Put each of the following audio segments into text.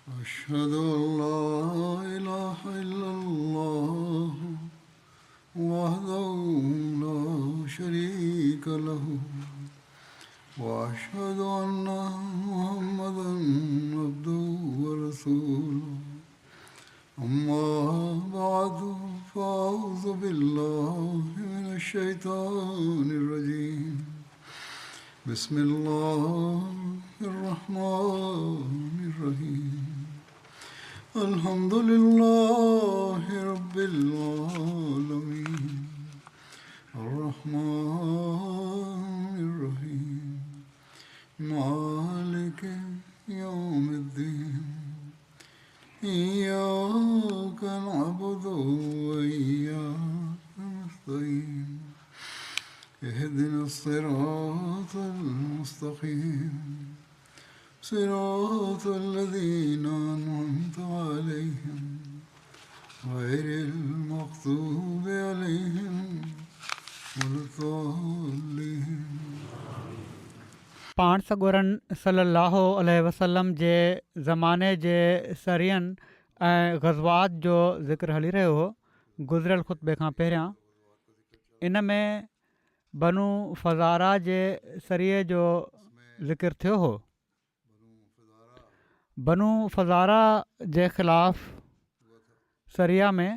أشهد أن لا إله إلا الله وحده لا شريك له وأشهد أن محمدا عبده ورسوله أما بعد فأعوذ بالله من الشيطان الرجيم بسم الله الرحمن الرحيم الحمد لله رب العالمين الرحمن الرحيم مالك يوم الدين إياك نعبد وإياك نستعين اهدنا الصراط المستقيم صراط الذين أنعمت عليهم غير المغضوب عليهم ولا الضالين. पाण सॻोरन सल्लल्लाहु अलैहि वसल्लम जे ज़माने जे सरियनि ऐं ग़ज़वात जो ज़िक्र हली रहियो हो गुज़िरियल ख़ुतबे खां पहिरियां. इन में बनू फ़ज़ारा जे सरिये जो ज़िक्र थियो हो. बनू फ़ज़ारा जे ख़िलाफ़ सरिया में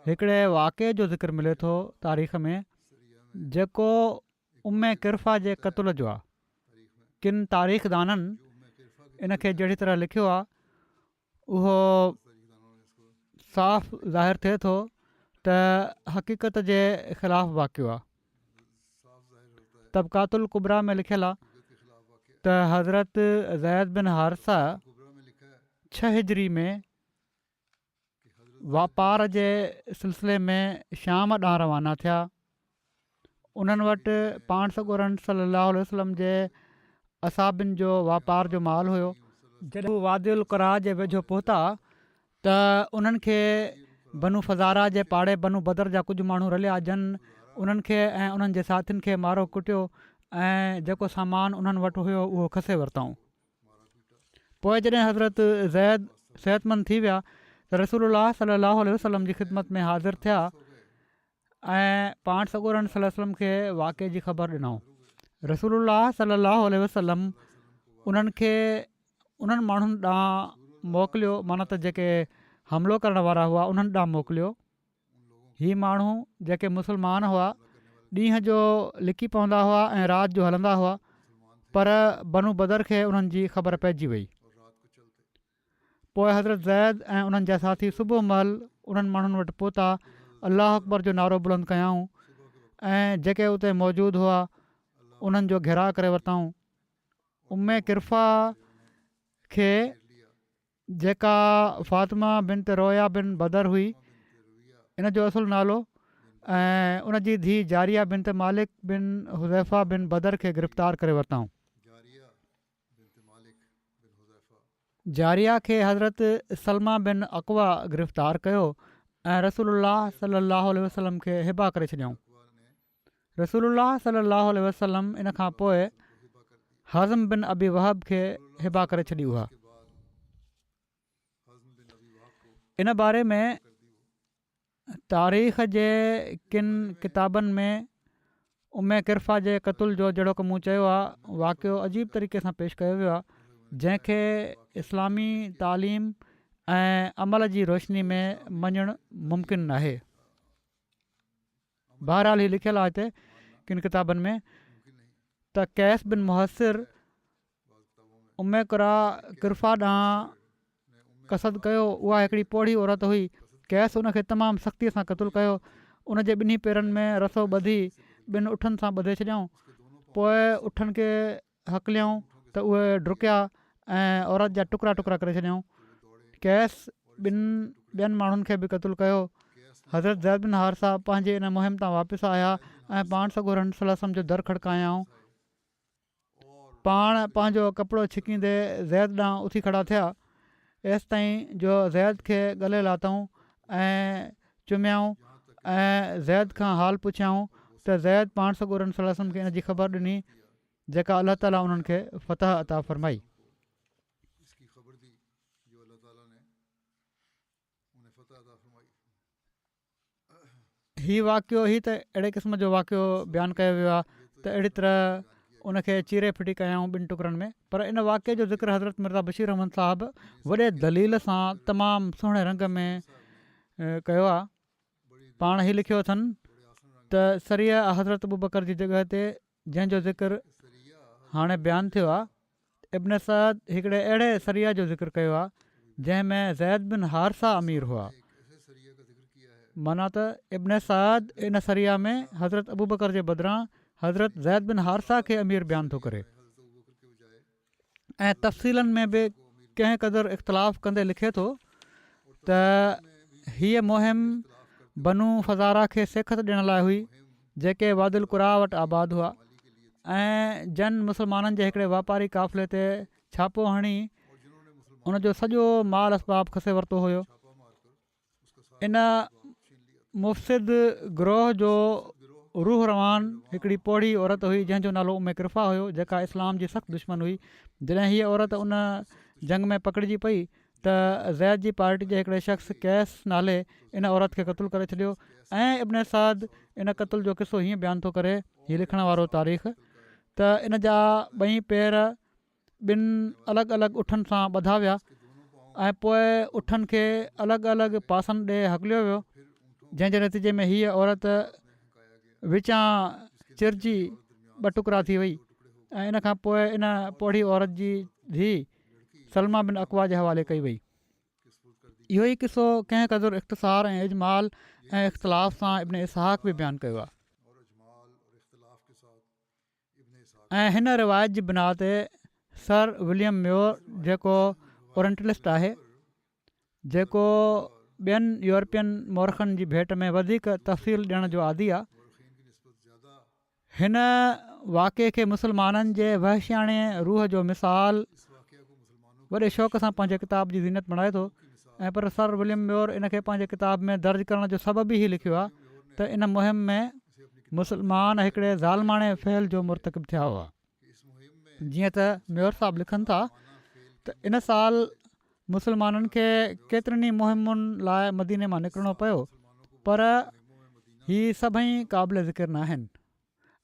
हिकिड़े वाक़े जो ज़िक्र मिले थो तारीख़ में, जेको उम्मे किरफ़ा जे क़त्ल जो आहे. किन तारीख़दाननि इन खे जहिड़ी तरह लिखियो आहे उहो साफ़ ज़ाहिर थिए थो त हक़ीक़त जे ख़िलाफ़ु वाक़ियो आहे. तबक़ातुल कुबरा में लिखियलु आहे त हज़रत ज़ैद बिन हारिसा 6 हिजरी में वापार जे सिलसिले में शाम ॾांहुं रवाना थिया. उन्हनि वटि पाण सॻोरन सल्लल्लाहु अलैहि वसल्लम जे असाबिन जो वापार जो माल हुयो. जॾहिं हू वादिउल क़रा जे वेझो पहुता त उन्हनि खे बनू फ़ज़ारा जे पाड़े बनू बदर जा कुझु माण्हू रलिया जन उन्हनि खे ऐं उन्हनि जे साथियुनि खे मारो कुटियो ऐं जेको सामान उन्हनि वटि हुयो उहो खसे वरितऊं. पोइ जॾहिं हज़रत ज़ैद सिहतमंद थी विया त रसूलुल्लाह सल्लल्लाहु अलैहि वसल्लम जी ख़िदमत में हाज़िर थिया ऐं पाण सॻोरन सल्लल्लाहु अलैहि वसल्लम खे वाक़े जी ख़बर ॾिनऊं. रसूलुल्लाह सल्लल्लाहु अलैहि वसल्लम उन्हनि खे उन्हनि माण्हुनि ॾांहुं मोकिलियो, माना त जेके हमिलो करण वारा हुआ उन्हनि ॾांहुं मोकिलियो. ही माण्हू जेके मुस्लमान हुआ ॾींहं जो लिकी पवंदा हुआ ऐं राति जो हलंदा हुआ, पर बनू बदर खे उन्हनि जी ख़बर पइजी वई. पोइ हज़रत ज़ैद ऐं उन्हनि जा साथी सुबुह महिल उन्हनि माण्हुनि वटि पहुता, अलाह अकबर जो नारो बुलंद कयाऊं ऐं जेके उते मौजूदु हुआ उन्हनि जो घेराव करे वरितऊं. उम्मे किरफ़ा खे जेका फ़ातिमा बिनत रोया बिन बदर हुई, इन जो असुलु नालो, ऐं उन जी धीउ जारिया बिनत मालिक बिन हुज़ैफ़ा बिन बदर खे गिरफ़्तार करे वरितऊं. जारिया खे हज़रत सलमा बिन अक़वा गिरफ़्तार कयो ऐं रसूलुल्लाह सल्लल्लाहु अलैहि वसल्लम खे हिबा करे छॾियऊं. रसूलुल्लाह सल्लल्लाहु अलैहि वसल्लम इन खां पोइ हज़म बिन अबी वहब खे हिबा करे छॾी हुआ. इन बारे में तारीख़ जे किन किताबनि में उम्मे किरफ़ा जे क़त्ल जो जहिड़ो की मूं चयो आहे वाक़ियो अजीब तरीक़े सां पेश कयो वियो आहे, जंहिंखे इस्लामी तालीम ऐं अमल जी रोशनी में मञणु मुमकिन नाहे. बहरहाल ही लिखियलु आहे हिते किन किताबनि में त कैस बिन मुहसिर उम्मे किरफ़ा ॾांहुं कसद कयो. उहा हिकिड़ी पोड़ी औरत हुई. कैस उनखे तमामु सख़्तीअ सां क़तलु कयो. उनजे ॿिन्ही पेरनि में रसो ॿधी ॿिनि उठनि सां ॿधे छॾियऊं. पोइ उठनि खे हकलियऊं त उहे डुकिया ऐं औरत जा टुकड़ा टुकड़ा करे छॾियऊं. कैस ॿियनि माण्हुनि खे बि क़तलु कयो. हज़रत ज़ैद बिन हारिसा पंहिंजे इन मुहिम तां वापसि आया ऐं पाण सॻोरन सल्लल्लाहु अलैहि वसल्लम जो दर खड़कायाऊं. पाण पंहिंजो कपिड़ो छिकींदे ज़ैद ॾांहुं उथी खड़ा थिया. एसि ताईं जो ज़ैद खे गले लाथऊं ऐं चुमियाऊं ऐं ज़ैद खां हाल पुछियाऊं त ज़ैद पाण सॻोरन सल्लल्लाहु अलैहि वसल्लम खे इन जी ख़बर ॾिनी जेका अलाह ताला उन्हनि खे फ़तह अता फ़रमाई. जो अल्लाह ताला ने उन्हें फतह अता फरमाई। हीउ वाक़ियो ही त अहिड़े क़िस्म जो वाक़ियो बयानु कयो वियो आहे त अहिड़ी तरह उनखे चीरे फिटी कयाऊं ॿिनि टुकड़नि में। पर इन वाक़िए जो ज़िक्र हज़रत मिर्ज़ा बशीर अहमद साहिबु वॾे दलील सां तमामु सुहिणे रंग में कयो आहे। पाण ई लिखियो अथनि त सरिया हज़रत अबू बकर जी जॻह ते जंहिंजो ज़िक्र हाणे बयानु थियो आहे, इब्न सअद हिकिड़े अहिड़े सरिया जो ज़िक्र कयो आहे जंहिंमें ज़ैद बिन हारसा अमीर हुआ। माना त इब्न सअद इन सरिया में हज़रत अबू बकर जे बदिरां हज़रत ज़ैद बिन हारसा खे अमीर बयानु थो करे ऐं तफ़सीलनि में बि कंहिं क़दुरु इख़्तिलाफ़ कंदे लिखे थो त हीअ मुहिम बनू फ़ज़ारा खे सिखत ॾियण लाइ हुई जेके वादिल कुरा वटि आबाद हुआ ऐं जन मुस्लमाननि जे हिकिड़े वापारी काफ़िले ते छापो हणी उनजो सॼो माल असबाब खसे वरितो हुयो। इन मुफ़्सिद ग्रोह जो रूह रवान हिकिड़ी पोड़ी औरत हुई जंहिंजो नालो उमे किरफ़ा हुयो, जेका इस्लाम जी सख़्तु दुश्मन हुई। जॾहिं हीअ औरत उन जंग में पकड़िजी पई त ज़ैद जी पार्टी जे हिकिड़े शख़्स कैस नाले इन औरत खे क़तलु करे छॾियो ऐं इब्न सअद इन क़तल जो क़िसो हीअं बयानु थो करे, हीअ लिखण वारो तारीख़, त इन जा ॿई पेर ॿिनि अलॻि अलॻि उठनि सां ॿधा विया ऐं पोइ उठनि खे अलॻि अलॻि पासनि ॾे हकलियो वियो, जंहिंजे नतीजे में हीअ औरत विचां चिरजी ॿ टुकड़ा थी वई ऐं इन खां पोइ इन पोड़ी औरत जी धीउ सलमा बिन अकवा जे हवाले कई वई। इहो ई क़िसो कंहिं क़दुरु इख़्तिसार ऐं इजमाल ऐं इख़्तिलाफ़ सां इब्न इसहाक़ बि बयानु कयो आहे। ऐं हिन रिवायत जी बिना ते सर विलियम म्योर जेको ओरेंटलिस्ट आहे, जेको ॿियनि यूरोपियन मौरखनि जी भेट में वधीक तफ़सील ॾियण जो आदी आहे, हिन वाक़िए खे मुस्लमाननि जे वहशियाणे रूह जो मिसाल वॾे शौक़ सां पंहिंजे किताब जी ज़ीनत बणाए थो। ऐं पर सर विलियम म्योर इन खे पंहिंजे किताब में दर्ज करण जो सबबु ई लिखियो आहे त इन मुहिम में मुस्लमान हिकिड़े ज़ालमाणे फ़हल जो मुर्तकिब थिया हुआ। जीअं त म्योर साहिबु लिखनि था त इन साल मुस्लमाननि खे केतिरनि ई मुहिमुनि लाइ मदीने मां निकिरणो पियो, पर हीअ सभई क़ाबिल ज़िक्र न आहिनि।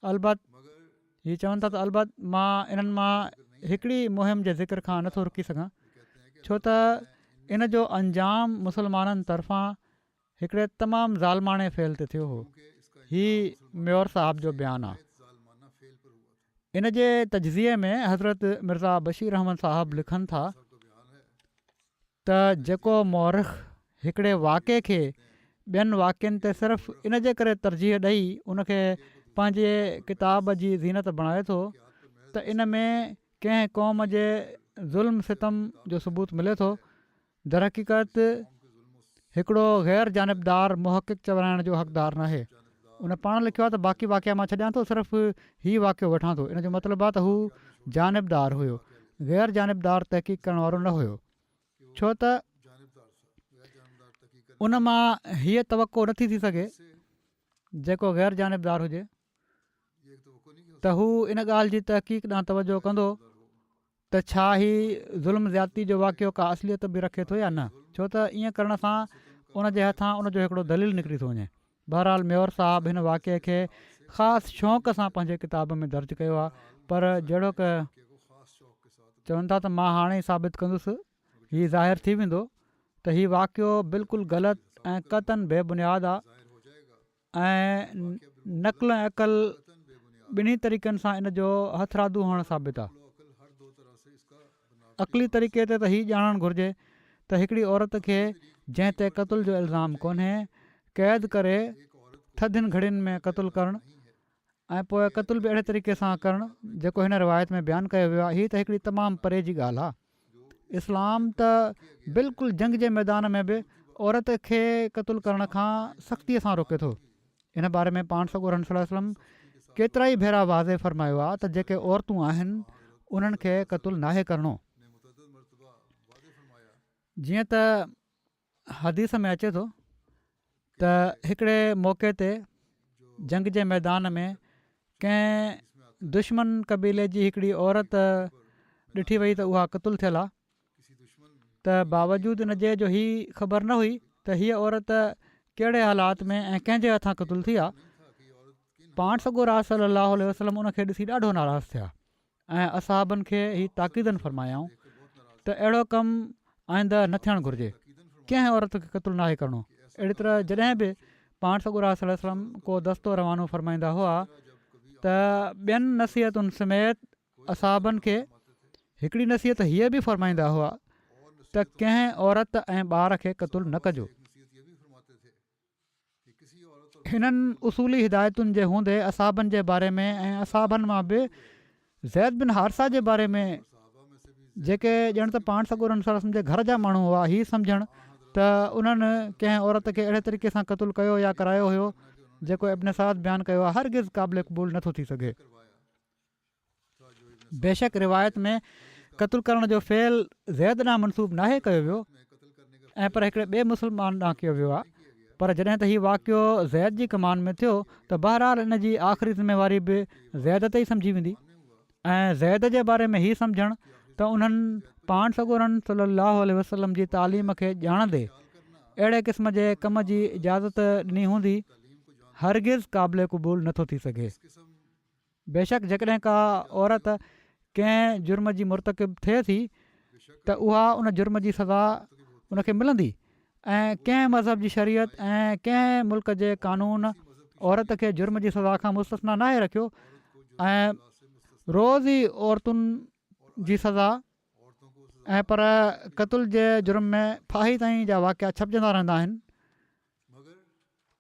अलबत हीअ चवनि था त अलबत मां इन्हनि मां हिकिड़ी मुहिम जे ज़िक्र खां नथो रुकी सघां, छो त इन जो अंजाम मुस्लमाननि तरफ़ां हिकिड़े तमामु ज़ालमाणे फ़ैल ते थियो हो। हीअ म्योर साहिब जो बयानु आहे। इन जे तजज़िये में हज़रत मिर्ज़ा बशीर अहमद साहिबु लिखनि था त जेको मौरख़ हिकिड़े वाक़े खे ॿियनि वाक़िअनि ते सिर्फ़ु इन जे करे तरजीह ॾेई उनखे पंहिंजे किताब जी ज़ीनत बणाए थो त इन में कंहिं क़ौम जे ज़ुल्म सितम जो सबूत मिले थो। दर हक़ीक़त हिकिड़ो ग़ैर जानिबदार मुहक़िक़ चवराइण जो हक़दार नाहे। उन पाण लिखियो आहे त बाक़ी वाक़िया मां छॾियां थो, सिर्फ़ु हीउ वाक़ियो वठां थो। इन जो मतिलबु आहे त हू जानिबदार हुयो, ग़ैर जानिबदार तहक़ीक़ करण वारो न हुयो, छो त उन मां हीअ तवक़ो नथी थी सघे जेको ग़ैर जानिबदार हुजे त हू इन ॻाल्हि जी तहक़ीक़ ॾांहुं तवजो कंदो त छा ही ज़ुल्म ज़्यादती जो वाक़ियो का असलियत बि रखे थो या न, छो त ईअं करण सां उन जे हथां उनजो हिकिड़ो दलील निकिरी थो वञे। बहरहाल म्योर साहिबु हिन वाक़िए खे ख़ासि शौक़ सां पंहिंजे किताब में दर्ज कयो आहे, पर जहिड़ो क चवनि था त मां हाणे ई साबित कंदुसि, हीउ ज़ाहिर थी वेंदो त हीउ वाक़ियो बिल्कुलु ग़लति ऐं क़तन बेबुनियाद आहे ऐं नक़ल ऐं अक़ल ॿिन्ही तरीक़नि सां इन जो हथरादू हुअणु साबित आहे। अक़ली तरीक़े ते त हीउ ॼाणणु घुरिजे त हिकिड़ी औरत खे जंहिं ते क़तल जो इल्ज़ाम कोन्हे क़ैद करे थधियुनि घड़ियुनि में क़तलु करणु ऐं पोइ क़तल बि अहिड़े तरीक़े सां करणु जेको हिन रिवायत में बयानु कयो वियो आहे, हीअ त हिकिड़ी तमामु परे जी ॻाल्हि आहे। इस्लाम त बिल्कुलु जंग जे मैदान में बि औरत खे क़तलु करण खां सख़्तीअ सां रोके थो। इन बारे में पाण सॻोरम सल्लल्लाहु अलैहि वसल्लम केतिरा ई भेरा वाज़े फ़रमायो आहे त जेके औरतूं आहिनि उन्हनि खे क़तलु नाहे करणो। जीअं त हदीस में अचे थो त हिकिड़े मौक़े ते जंग जे मैदान में कंहिं दुश्मन क़बीले जी हिकिड़ी औरत ॾिठी वई त उहा क़तलु थियल आहे त बावजूदि इन जे जो हीअ ख़बर न हुई त हीअ औरत कहिड़े हालात में ऐं कंहिंजे हथां क़तूल थी आहे। पाण सॻो राज सलाहु वसलम उनखे ॾिसी ॾाढो नाराज़ थिया ऐं असहाबनि खे हीअ ताक़ीदनि फ़रमायाऊं त अहिड़ो कमु आईंदा न थियणु घुरिजे, कंहिं औरत खे क़तूल नाहे करिणो। अहिड़ी तरह जॾहिं बि पाण सॻो राज वसलम को दस्तो रवानो फ़रमाईंदा हुआ त ॿियनि नसीहतुनि समेत असहाबनि खे हिकिड़ी नसीहत हीअ बि फ़रमाईंदा हुआ त कंहिं औरत ऐं ॿार खे क़तूल न कजो। हिननि उसूली हिदायतुनि जे हूंदे असहाबनि जे बारे में ऐं असहाबनि मां बि ज़ैद बिन हारिसा जे बारे में जेके ॼण त पाण सॻो रसूल जे घर जा माण्हू हुआ हीअ सम्झणु त उन्हनि कंहिं औरत खे अहिड़े तरीक़े सां क़तूल कयो या करायो हुयो जेको इब्न साद बयानु कयो आहे, हरगिज़ क़ाबिल क़बूल नथो थी सघे। बेशक रिवायत में क़तूल करण जो फ़ेल ज़ैद ॾांहुं मनसूब नाहे कयो वियो ऐं पर हिकिड़े ॿिए मुस्लमान ॾांहुं कयो वियो आहे। पर जॾहिं त हीउ वाक़ियो ज़ैद जी कमान में थियो त बहरहाल इन जी आख़िरी ज़िम्मेवारी बि ज़ैद ते ई सम्झी वेंदी ऐं ज़ैद जे बारे में हीअ सम्झणु त उन्हनि पाण सॻोरन सलाहु वसलम जी तालीम खे ॼाणंदे अहिड़े क़िस्म जे कम जी इजाज़त ॾिनी हूंदी, हरगिज़ क़ाबिल क़बूल नथो थी सघे। बेशक जेकॾहिं का औरत कंहिं जुर्म जी मुर्तकिब थिए थी त उहा उन जुर्म जी सज़ा उनखे मिलंदी ऐं कंहिं मज़हब जी शरीयत ऐं कंहिं मुल्क जे क़ानून औरत खे जुर्म जी सज़ा खां मुस्तस्ना नाहे रखियो ऐं रोज़ ई औरतुनि जी सज़ा ऐं पर क़तूल जे जुर्म में फाही ताईं जा वाक़िया छपजंदा रहंदा आहिनि।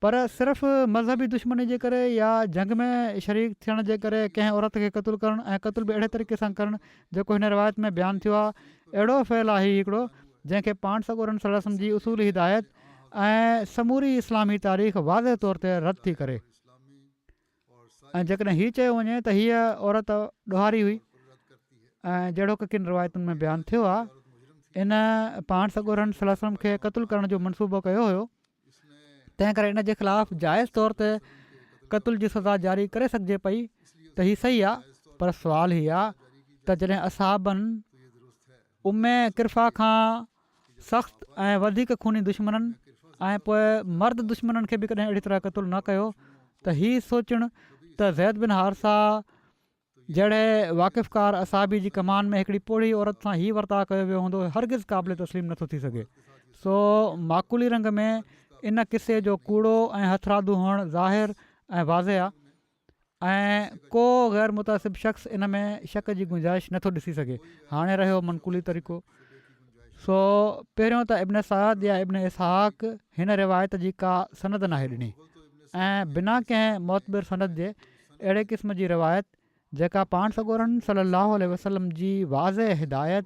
पर सिर्फ़ु मज़हबी दुश्मनी जे करे या जंग में शरीक थियण जे करे कंहिं औरत खे क़तूल करणु ऐं क़तूल बि अहिड़े तरीक़े सां करणु जेको हिन रिवायत में बयानु थियो आहे, अहिड़ो फ़ैल आहे हिकिड़ो जंहिंखे पाण सॻोरन सल्लल्लाहु जी उसूल हिदायत ऐं समूरी इस्लामी तारीख़ वाज़े तौर ते रद्द थी करे। ऐं जेकॾहिं हीअ चयो वञे त हीअ औरत ॾोहारी हुई ऐं जहिड़ो की किन रिवायतुनि में बयानु थियो आहे, इन पाण सॻोरन सल्लल्लाहु खे क़तूल करण जो मनसूबो कयो हुयो, तंहिं करे इन जे ख़िलाफ़ु जाइज़ तौर ते क़तूल जी सज़ा जारी करे सघिजे पई त हीअ सही आहे। पर सुवाल हीअ आहे त जॾहिं असहाबनि उम्मे किरफ़ा खां सख़्तु ऐं वधीक खूनी दुश्मननि ऐं पोइ मर्द दुश्मननि खे बि कॾहिं अहिड़ी तरह क़तूल न कयो त हीअ सोचणु त ज़ैद बिन हारिसा जहिड़े वाक़िफ़कार असाबी जी कमान में हिकिड़ी पोड़ी औरत सां हीअ वर्ताव कयो वियो हूंदो, हरगिज़ क़ाबिल तस्लीम नथो थी सघे। सो माकूली रंग में इन किसे जो कूड़ो ऐं हथरादू हुअणु ज़ाहिर ऐं वाज़े आहे ऐं को ग़ैर मुतासिब शख़्स इन में शक जी गुंजाइश नथो ॾिसी सघे। हाणे रहियो मनकूली तरीक़ो। सो पहिरियों त इब्न साद या इब्न इसहाक़ हिन रिवायत जी का सनद नाहे ॾिनी ऐं बिना कंहिं मोतबिर सनद जे अहिड़े क़िस्म जी रिवायत जेका पाण सॻोरन सलाहु वसलम जी वाज़े हिदायत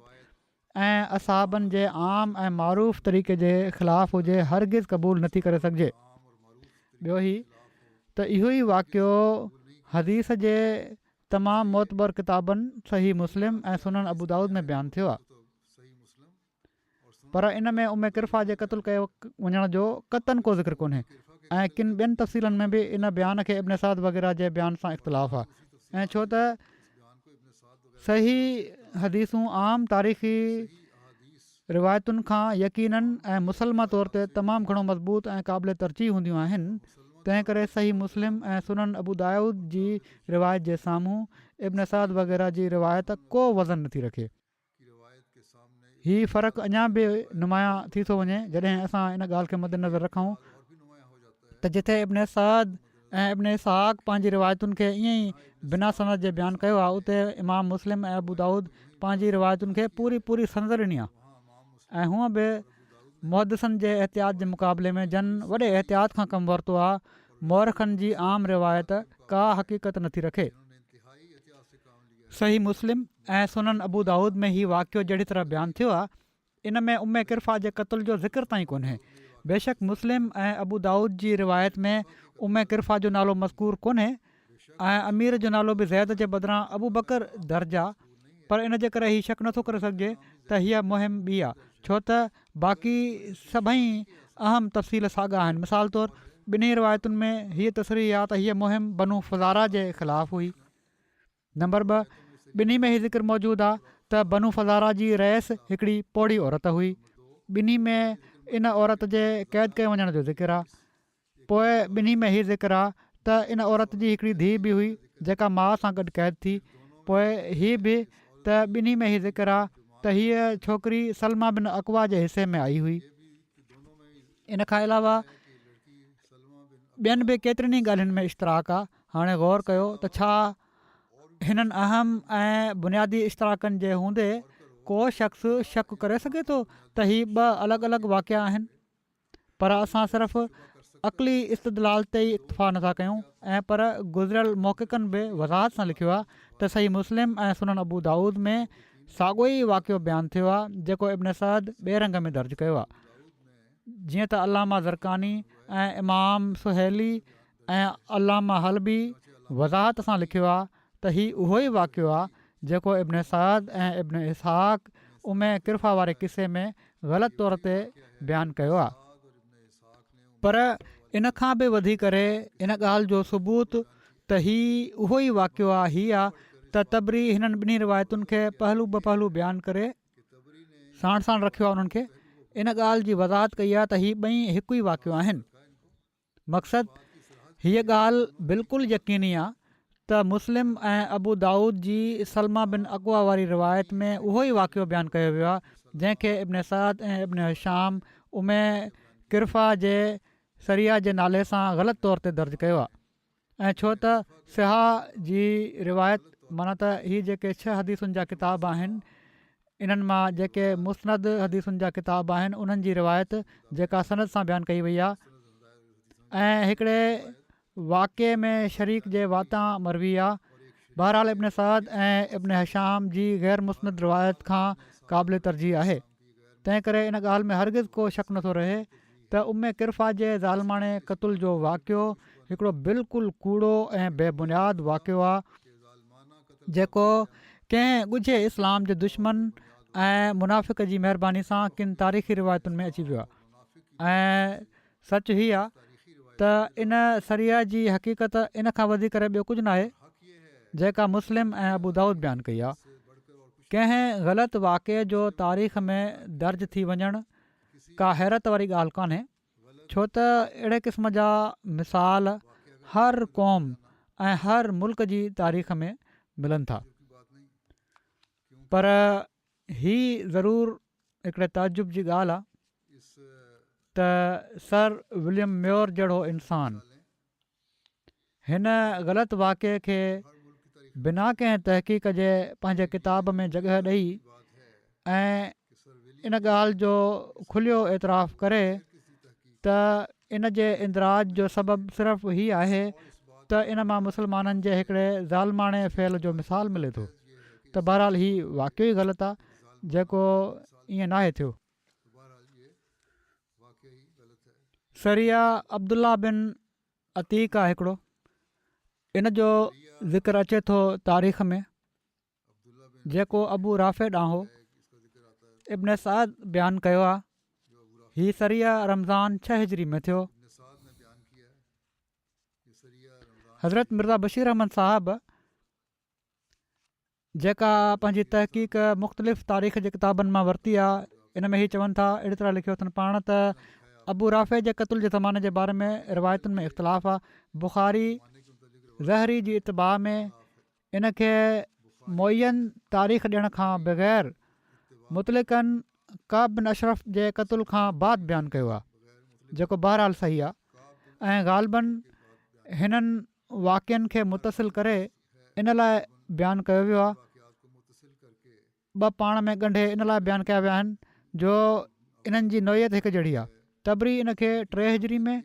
ऐं असहाबनि जे आम ऐं मारूफ़ तरीक़े जे ख़िलाफ़ु हुजे, हरगिज़ क़बूल नथी करे सघिजे। ॿियो ही त इहो ई वाक़ियो हदीस जे तमामु मोतबर किताबनि सही मुस्लिम ऐं सुनन अबू दाऊद में बयानु थियो आहे। पर इन में उम्मे किरफ़ा जे क़तूल कयो वञण जो क़तन को ज़िक्र कोन्हे ऐं किन ॿियनि तफ़सीलनि में बि इन बयान खे इब्न साद वग़ैरह जे बयान सां इख़्तिलाफ़ आहे। ऐं छो त सही हदीसूं आम तारीख़ी रिवायतुनि खां यकीननि ऐं मुसलमा तौर ते तमामु घणो मज़बूत ऐं क़ाबिल तरजीह हूंदियूं आहिनि, तंहिं करे सही मुस्लिम ऐं सुनन अबू दाऊद जी रिवायत जे साम्हूं इब्न साद वग़ैरह जी रिवायत को वज़न नथी रखे। हीउ फ़र्क़ु अञा बि नुमाया थी थो वञे जॾहिं असां इन ॻाल्हि खे मद्देनज़र रखूं त जिथे इब्न साद ऐं इब्न इसहाक़ पंहिंजी रिवायतुनि खे ईअं ई बिना सनद जे बयानु कयो आहे, उते इमाम मुस्लिम ऐं अबू दाऊद पंहिंजी रिवायतुनि खे पूरी सनद ॾिनी आहे ऐं हूअं बि मुहदसनि जे एहतियात जे मुक़ाबले में जन वॾे एहतियात खां कमु वरितो आहे। मौरखनि जी आम रिवायत का हक़ीक़त नथी रखे। सही मुस्लिम ऐं सुनन अबू दाऊद में हीउ वाक़ियो जहिड़ी तरह बयानु थियो आहे, इन में उम्मे किरफ़ा जे क़तल जो ज़िक्र ताईं कोन्हे। बेशक मुस्लिम ऐं अबू दाऊद जी रिवायत में उम्मे किरफ़ा जो नालो मज़कूर कोन्हे ऐं अमीर जो नालो बि ज़ैद जे बदिरां अबू बकर दर्ज आहे, पर इन जे करे हीउ शक नथो करे सघिजे त हीअ मुहिम ॿी आहे, छो त बाक़ी सभई अहम तफ़सील साॻा आहिनि। मिसाल तौरु ॿिन्ही रिवायतुनि में हीअ तसरीह आहे त हीअ मुहिम बनू फ़ज़ारा जे ख़िलाफ़ु हुई। नंबर 2, ॿिन्ही में हीउ ज़िक्र मौजूदु आहे त बनू फ़ज़ारा जी रइस हिकिड़ी पोड़ी औरत हुई। ॿिन्ही में इन औरत जे क़ैद कये वञण जो ज़िक्र आहे। पोइ ॿिन्ही में हीउ ज़िक्र आहे त इन औरत जी हिकिड़ी धीउ बि हुई जेका माउ सां गॾु क़ैद थी। पोइ हीअ बि त ॿिन्ही में हीउ ज़िक्र आहे त हीअ छोकिरी सलमा बिन अक़वा जे हिसे में आई हुई। इन खां अलावा ॿियनि बि केतिरनि ई ॻाल्हियुनि में इश्तराक आहे। हाणे गौर कयो त छा हिननि अहम ऐं बुनियादी इश्तराकनि जे हूंदे को शख़्स शक करे सघे थो त हीअ ॿ अलॻि अलॻि वाक़िया आहिनि। पर असां सिर्फ़ु अक़ली इस्तदलाल ते ई इक्तफ़ा नथा कयूं ऐं पर गुज़िरियल मौक़िक़नि बि वज़ाहत सां लिखियो आहे त सही मुस्लिम ऐं सुनन अबू दाऊद में साॻियो ई वाक़ियो बयानु थियो आहे जेको इब्न सअद ॿिए रंग में दर्ज कयो आहे। जीअं त अलामा ज़रकानी ऐं इमाम सुहेली ऐं अलामा हलबी वज़ाहत सां लिखियो आहे त हीउ उहो ई वाक़ियो आहे जेको इब्न सअद ऐं इब्न इसहाक़ उमे किरफ़ा वारे क़िसे में ग़लति तौर ते बयानु कयो आहे। पर इन खां बि वधी करे इन ॻाल्हि जो सबूत त हीउ उहो ई वाक़ियो आहे हीअ आहे त तबरी हिननि ॿिन्ही रिवायतुनि खे पहलू ब पहलू बयानु करे साण साण रखियो आहे। उन्हनि खे इन ॻाल्हि जी वज़ाहत कई आहे त हीअ ॿई हिकु ई वाक़ियो आहिनि। मक़सदु हीअ ॻाल्हि बिल्कुलु यकीनी आहे त मुस्लिम ऐं अबू दाऊद जी सलमा बिन अक़वा वारी रिवायत में उहो ई वाक़ियो बयानु कयो वियो आहे जंहिंखे इब्न सअद ऐं इब्न हिशाम उमे किरफ़ा जे सरिया जे नाले सां ग़लति तौर ते दर्ज कयो आहे। ऐं छो त सिहा जी रिवायत माना त हीअ जेके 6 हदीसुनि जा किताब आहिनि इन्हनि मां जेके मुस्नद हदीसुनि जा किताब आहिनि उन्हनि जी रिवायत जेका सनद सां बयानु कई वई आहे ऐं हिकिड़े वाक़े में शरीक जे वाता मरवी आहे। बहरहाल इब्न सअद ऐं इब्न हिशाम जी ग़ैर मुस्नद रिवायत खां क़ाबिल तरजीह आहे। तंहिं करे इन ॻाल्हि में हरगिज़ को शक नथो रहे त उमे किरफ़ा जे ज़ालमाणे क़तुल जो वाक़ियो हिकिड़ो बिल्कुलु कूड़ो ऐं बेबुनियाद वाक़ियो आहे जेको कंहिं ॻुझे इस्लाम जे दुश्मन ऐं मुनाफ़िक़ जी महिरबानी सां किन तारीख़ी रिवायतुनि में अची वियो आहे। ऐं सच हीअ आहे त इन सरिया जी हक़ीक़त इन खां वधी करे ॿियो कुझु न आहे जेका मुस्लिम ऐं अबू दाऊद बयानु कई आहे। कंहिं ग़लति वाक़े जो तारीख़ में दर्ज थी वञणु का हैरत वारी ॻाल्हि कोन्हे छो त अहिड़े क़िस्म जा मिसाल हर क़ौम ऐं हर मुल्क जी तारीख़ में मिलनि था। पर हीअ ज़रूरु हिकिड़े ताजुब जी ॻाल्हि आहे त सर विलियम म्योर जहिड़ो इंसानु हिन ग़लति वाक़े खे बिना कंहिं तहक़ीक़ जे पंहिंजे किताब में जॻह ॾेई ऐं इन ॻाल्हि जो खुलियो एतिराफ़ु करे त इन जे इंदिराज जो सबबु सिर्फ़ु हीअ आहे त इन मां मुस्लमाननि जे हिकिड़े ज़ालमाणे फ़ैल जो मिसाल मिले थो त बहरहाल हीउ वाक़ियो ई ग़लति आहे जेको ईअं नाहे थियो। सरिया अब्दुल्ला बिन अतीक आहे हिकिड़ो इन जो ज़िक्र अचे थो तारीख़ में जेको अबू राफ़े ॾांहुं हो। इब्न सअद बयानु कयो आहे हीअ सरिया रमज़ान 6 हिजरी में थियो। हज़रत मिर्ज़ा बशीर अहमद साहब जेका पंहिंजी तहक़ीक़ मुख़्तलिफ़ तारीख़ जे किताबनि मां वरिती आहे इन में हीअ चवनि था अहिड़ी तरह लिखियो अथनि पाण त अबू राफ़े जे क़तल जे ज़माने जे बारे में रिवायतुनि में इख़्तिलाफ़ आहे। बुख़ारी ज़हरी जी इतबा में इन खे मुयन तारीख़ ॾियण खां बग़ैर मुतलिक़नि काब बिन अशरफ जे क़तल खां बाद बयानु कयो आहे जेको बहरहाल सही आहे ऐं ग़ालिबन हिननि वाक़िअनि खे मुतसिल करे इन लाइ बयानु कयो वियो आहे। ॿ पाण में ॻंढे इन लाइ बयानु कया विया आहिनि जो इन्हनि जी नोयत हिकु जहिड़ी आहे। तबरी इन खे 3 हिजरी में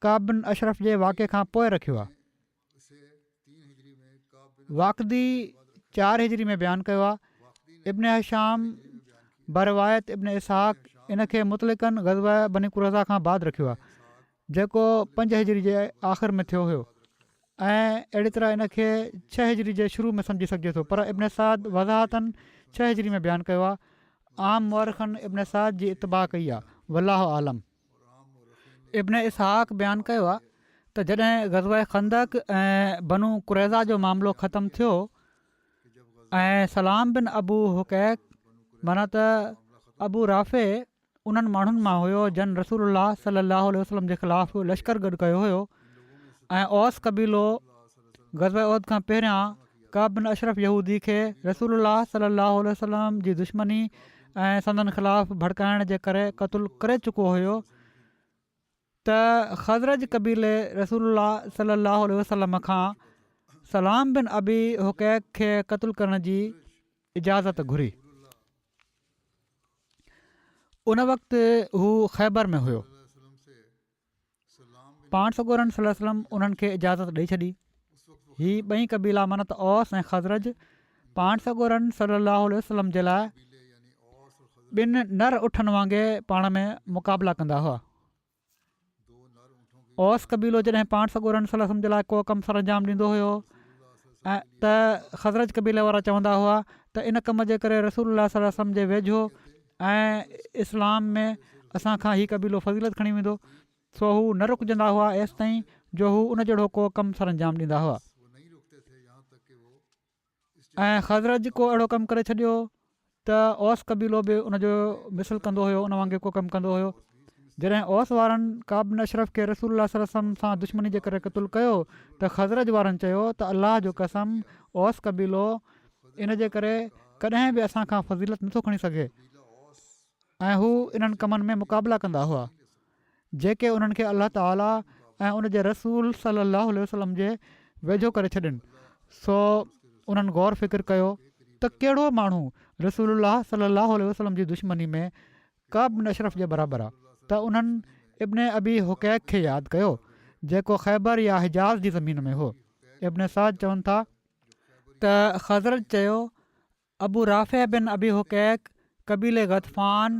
काब बिन अशरफ जे वाक़े खां पोइ रखियो आहे। वाक़दी 4 हिजरी में बयानु कयो आहे। इब्न हिशाम बरवायत इब्न इसहाक़ इन खे मुतलिक़नि ग़ज़वा बनी कुरज़ा खां बाद रखियो आहे जेको 5 हिजरी जे आख़िर में थियो हुयो ऐं अहिड़ी तरह इन खे 6 हिजरी जे शुरू में सम्झी सघिजे थो। पर इब्न सअद वज़ाहतन 6 हिजरी में बयानु कयो आहे। आम मुअर्रिख़नि इब्न सअद जी इतबा कई आहे वल्लाहु आलम। इब्न इसहाक़ बयानु कयो आहे त जॾहिं ग़ज़वा खंदक ऐं बनू कुरैज़ा जो मामिलो ख़तमु थियो ऐं सलाम बिन अबू हुकैक माना त अबू राफ़े उन्हनि माण्हुनि मां हुयो जन रसूलुल्लाह सल्लल्लाहु अलैहि वसल्लम जे ख़िलाफ़ु लश्कर गॾु कयो हुयो ऐं औस कबीलो ग़ज़वा उहद खां पहिरियां कअब बिन अशरफ यहूदी खे रसूलुल्लाह सल्लल्लाहु अलैहि वसल्लम जी दुश्मनी ऐं संदन ख़िलाफ़ु भड़काइण जे करे क़तलु करे चुको हुयो त ख़ज़रज कबीले रसूलुल्लाह सल्लल्लाहु अलैहि वसल्लम खां सलाम बिन अबी हुकैक खे क़तलु करण जी इजाज़त घुरी। उन वक़्तु हू ख़ैबर में हुयो। पाण सॻोरन सल्लल्लाहु अलैहि वसल्लम उन्हनि खे इजाज़त ॾेई छॾी। हीअ ॿई कबीला माना त औस ऐं ख़ज़रज पाण सॻोरन सल्लल्लाहु अलैहि वसल्लम जे लाइ ॿिनि नर उठनि वांगुरु पाण में मुक़ाबला कंदा हुआ। औस कबीलो जॾहिं पाण सॻोरन सल्लल्लाहु अलैहि वसल्लम जे लाइ को कमु सर अंजाम ॾींदो हुयो ऐं त ख़ज़रज कबीले वारा चवंदा हुआ त इन कम जे करे रसूलुल्लाह सल्लल्लाहु अलैहि वसल्लम जे वेझो ऐं इस्लाम में असांखां हीउ कबीलो फज़ीलत खणी वेंदो, सो हू न रुकजंदा हुआ एसि ताईं जो हू उन जहिड़ो को कमु सर अंजाम ॾींदा हुआ। ऐं ख़ज़रज को अहिड़ो कमु करे छॾियो त औस कबीलो बि उनजो मिसल कंदो हुयो, उन वांगुरु को कमु कंदो हुयो। जॾहिं औस वारनि कअब बिन अशरफ खे रसूलुल्लाह सल्लल्लाहु अलैहि वसल्लम सां दुश्मनी जे करे क़तलु कयो त ख़ज़रज वारनि चयो त अलाह जो कसम औस कबीलो इन जे करे कॾहिं बि असांखां फज़ीलत नथो खणी सघे ऐं हू इन्हनि कमनि में मुक़ाबला कंदा हुआ जेके उन्हनि खे अलाह ताला ऐं उन जे रसूल सल्लल्लाहु अलैहि वसल्लम जे वेझो करे छॾनि। सो उन्हनि गौर फ़िक्र कयो त कहिड़ो माण्हू रसूलुल्लाह सल्लल्लाहु अलैहि वसल्लम जी दुश्मनी में कअब बिन अशरफ जे बराबरि आहे। त उन्हनि इब्न अबी हुकैक खे यादि कयो जेको ख़ैबर या हिजाज़ जी ज़मीन में हो। इब्न साद चवनि था त ख़ज़रज चयो अबू राफ़े बिन अबी हुकैक कबीले गतफ़ान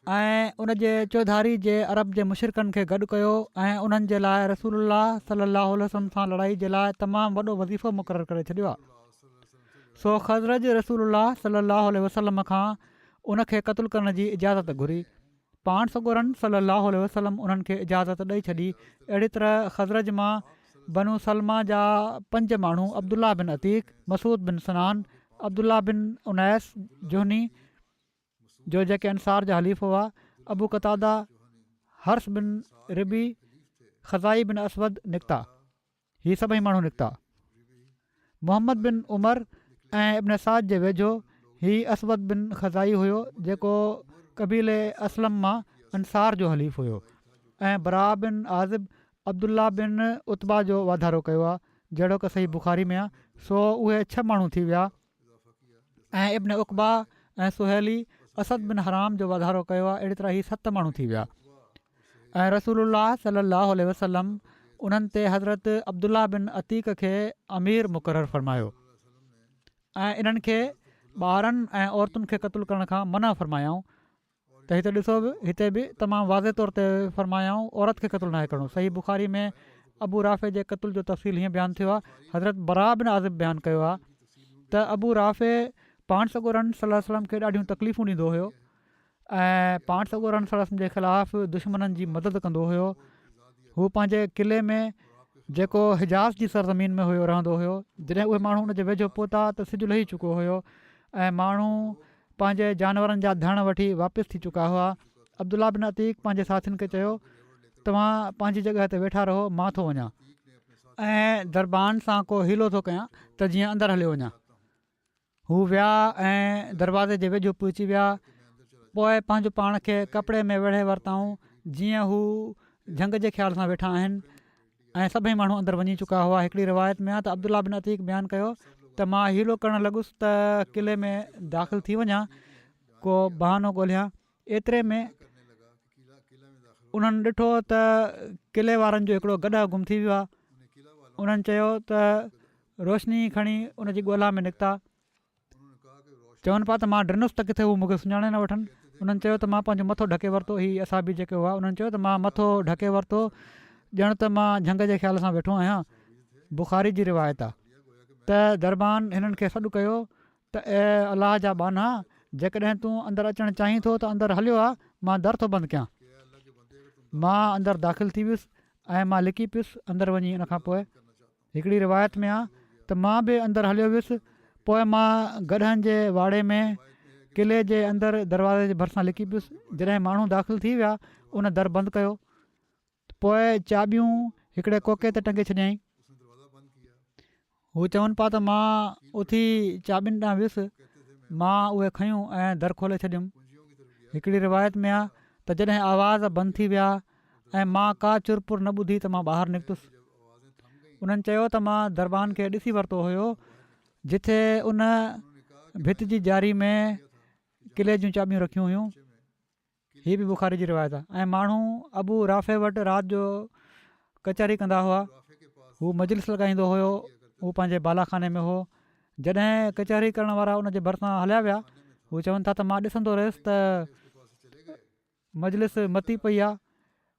ऐं उन जे चौधारी जे अरब जे मुशरिकनि खे गॾु कयो ऐं उन्हनि जे लाइ रसूलुल्लाह सल्लल्लाहु अलैहि वसल्लम सां लड़ाई जे लाइ तमामु वॾो वज़ीफ़ो मुक़ररु करे छॾियो आहे। सो ख़ज़रज रसूलुल्लाह सल्लल्लाहु अलैहि वसल्लम खां उन खे क़तलु करण जी इजाज़त घुरी। पाण सॻोरन सल्लल्लाहु अलैहि वसल्लम उन्हनि खे इजाज़त ॾेई छॾी। अहिड़ी तरह ख़ज़रज मां बनू सलमा जा 5 माण्हू अब्दुल्ला बिन अतीक, मसूद बिन सनान, अब्दुल्ला बिन उनैस जोहनी जो जेके अंसार जा हलीफ़ हुआ, अबू कतादा, हर्ष बिन रिबी, ख़ज़ाई बिन असवद निकिता। हीअ सभई माण्हू निकिता। मोहम्मद बिन उमर ऐं इब्न साद जे वेझो हीअ असवद बिन ख़ज़ाई हुयो जेको कबीले असलम मां अंसार जो हलीफ़ हुयो ऐं बरा बिन आज़िब अब्दुल्ला बिन उत्बा जो वाधारो कयो आहे जहिड़ो की सही बुख़ारी में आहे। सो उहे 6 माण्हू थी विया ऐं इब्न उक़बा ऐं सुहेली असद बिन हराम जो वाधारो कयो आहे। अहिड़ी तरह ही 7 माण्हू थी विया ऐं रसूलुल्लाह सल्लल्लाहु अलैहि वसल्लम उन्हनि ते हज़रत अब्दुल्ला बिन अतीक खे अमीर मुक़ररु फ़रमायो ऐं इन्हनि खे ॿारनि ऐं औरतुनि खे क़तलु करण खां मना फ़रमायाऊं। त हिते ॾिसो बि हिते बि तमामु वाज़े तौर ते फ़रमायाऊं औरत खे क़तलु नाहे करिणो। सही बुख़ारी में अबू राफ़े जे क़तल जो तफ़सील हीअं बयानु थियो आहे। हज़रत बरा बिन आज़िब बयानु कयो आहे त अबू राफ़े पाण सॻोरन सल्लल्लाहु अलैहि वसल्लम खे ॾाढियूं तकलीफ़ूं ॾींदो हुयो ऐं पाण सॻोरन सल्लल्लाहु अलैहि वसल्लम जे ख़िलाफ़ु दुश्मननि जी मदद कंदो हुयो। हू पंहिंजे क़िले में जेको हिजाज़ जी सरज़मीन में हुयो रहंदो हुयो। जॾहिं उहे माण्हू उन जे वेझो पहुता त सिजु लही चुको हुयो ऐं माण्हू पंहिंजे जानवरनि जा धण वठी वापसि थी चुका हुआ। अब्दुल्ला बिन अतीक पंहिंजे साथियुनि खे चयो तव्हां पंहिंजी जॻह ते वेठा रहो, मां थो वञा ऐं दरबान सां को हीलो थो कयां त जीअं अंदरि हलियो वञा। हू विया ऐं दरवाज़े जे वेझो पहुची विया। पोइ पंहिंजो पाण खे कपिड़े में वेढ़े वरिताऊं जीअं हू झंग जे ख़्याल सां वेठा आहिनि ऐं सभई माण्हू अंदरि वञी चुका हुआ। हिकिड़ी रिवायत में आहे त अब्दुल्ला बिन अतीक बयानु कयो त मां हीलो करणु लॻुसि त क़िले में दाख़िल थी वञा, को बहानो ॻोल्हियां। एतिरे में उन्हनि ॾिठो त क़िले वारनि जो हिकिड़ो गॾु गुम थी वियो आहे। उन्हनि चयो त रोशनी खणी उन जी ॻोल्हा में निकिता। चवनि पिया त मां ॾिनुसि त किथे हू मूंखे सुञाणे न वठनि। उन्हनि चयो त मां पंहिंजो मथो ढके वरितो। ही असाबी जेके हुआ उन्हनि चयो त मां मथो ढके वरितो ॼण त मां झंग जे ख़्याल सां वेठो आहियां। बुख़ारी जी रिवायत आहे त दरबान हिननि खे सॾु कयो त अलाह जा बाना, जेकॾहिं तूं अंदरि अचणु चाहीं थो त अंदरि हलियो आहे, मां दर थो बंदि कयां। मां अंदरि दाख़िल थी वियुसि ऐं मां लिकी पियुसि अंदरि वञी। इन खां पोइ हिकिड़ी रिवायत में आहे त मां बि अंदरि हलियो वियुसि। पोइ मां गॾहनि जे वाड़े में किले जे अंदरि दरवाज़े जे भरिसां लिकी पियुसि। जॾहिं माण्हू दाख़िल थी विया उन दर बंदि कयो, पोइ चाॿियूं हिकिड़े कोके ते टंगे छॾियईं। हू चवनि पिया त मां उथी चाॿियुनि ॾांहुं वियुसि, मां उहे खयूं ऐं दर खोले छॾियुमि। हिकिड़ी रिवायत में आहे त जॾहिं आवाज़ बंदि थी विया ऐं मां का चुरपुर न ॿुधी त मां ॿाहिरि निकितुसि। उन्हनि चयो त मां दरबान खे ॾिसी वरितो हुयो जिथे उन भित जी जारी में किले जूं चाॿियूं रखियूं हुयूं। हीअ बि बुखारी जी रिवायत आहे। ऐं माण्हू अबू राफ़े वटि राति जो कचहरी कंदा हुआ। हू मजलिस लॻाईंदो हुयो, हू पंहिंजे बालाखाने में हो। जॾहिं कचहरी करण वारा उन जे भरिसां हलिया विया, हू चवनि था त मां ॾिसंदो रहियुसि त मजलिस मती पई आहे।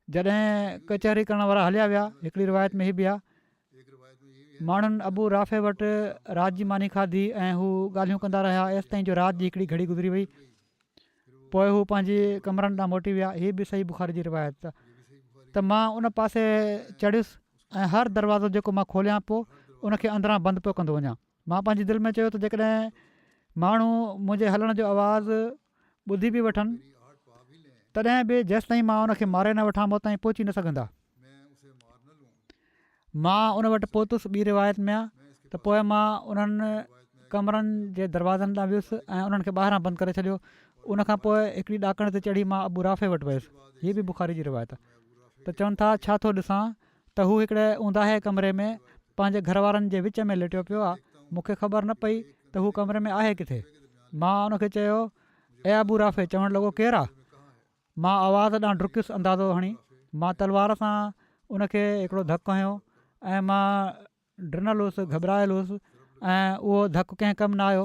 जॾहिं कचहरी करण वारा हलिया विया, हिकिड़ी रिवायत में हीअ बि आहे, माण्हुनि अबू राफ़े वटि राति जी मानी खाधी ऐं हू ॻाल्हियूं कंदा रहिया एसि ताईं जो राति जी हिकिड़ी घड़ी गुज़री वई। पोइ हू पंहिंजे कमरनि ॾांहुं मोटी विया। हीअ बि सही बुखारी जी रिवायत आहे। त मां उन पासे चढ़ियुसि ऐं हर दरवाज़ो जेको मां खोलियां पोइ उनखे अंदरां बंदि पियो कंदो वञा। मां पंहिंजे दिलि में चयो त जेकॾहिं माण्हू मुंहिंजे हलण जो आवाज़ु ॿुधी बि वठनि तॾहिं बि जेसि ताईं मां उनखे मारे न वठां मूं ताईं पहुची न सघंदा। मां उन वटि पहुतुसि। ॿी रिवायत में आहे त पोइ मां उन्हनि कमरनि जे दरवाज़नि ॾांहुं वियुसि ऐं उन्हनि खे ॿाहिरां बंदि करे छॾियो। उनखां पोइ हिकिड़ी ॾाकण ते चढ़ी मां अबू राफ़े वटि वियुसि। हीअ बि बुखारी जी रिवायत आहे। त चवनि था छा थो ॾिसां त हू हिकिड़े ऊंदाहे कमरे में पंहिंजे घर वारनि जे विच में लेटियो पियो आहे। मूंखे ख़बर न पई त हू कमरे में आहे किथे। मां उनखे चयो, ए अबू राफ़े, चवणु लॻो केरु आहे? मां आवाज़ ॾांहुं डुकियुसि अंदाज़ो हणी। मां तलवार सां उनखे हिकिड़ो धकु हयो ऐं मां ड्रिनल हुउसि, घबरायल हुउसि ऐं उहो धकु कंहिं कमु न आयो।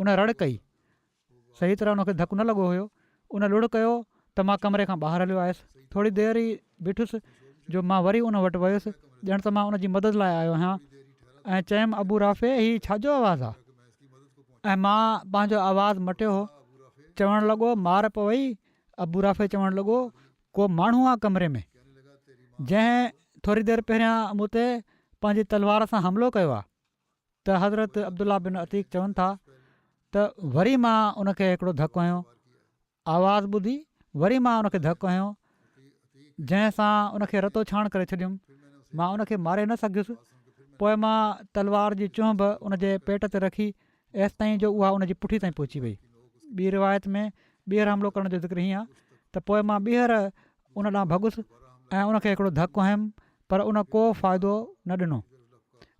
उन रड़ कई, सही तरह उनखे धकु न लॻो हुयो। उन लुड़ कयो त मां कमरे खां ॿाहिरि हलियो आयुसि। थोरी देरि ई बीठुसि जो मां वरी उन वटि वियुसि, ॼण त मां उनजी मदद लाइ आयो आहियां ऐं चयुमि, अबू राफ़े, हीअ छाजो आवाज़ु आहे? ऐं मां पंहिंजो आवाज़ु मटियो हो। चवणु लॻो, मार पवई। अबू राफ़े चवणु लॻो, को माण्हू आहे कमरे में जंहिं थोरी देरि पहिरियां मूं ते पंहिंजी तलवार सां हमिलो कयो आहे। त हज़रत अब्दुल्ला बिन अतीक चवनि था त वरी मां उनखे हिकिड़ो धकु हयो। आवाज़ु ॿुधी वरी मां उनखे धकु हयो जंहिंसां उनखे रतो छाण करे छॾियुमि। मां उनखे मारे न सघियुसि। पोइ मां तलवार जी चुंभ उनजे पेट ते रखी एसि ताईं जो उहा उनजी पुठी ताईं पहुची वई। ॿी रिवायत में ॿीहर हमिलो करण जो ज़िक्र हीअं आहे त पोइ मां ॿीहर उन ॾांहुं भॻुसि ऐं उनखे हिकिड़ो धकु हयुमि, पर उन को फ़ाइदो न ॾिनो।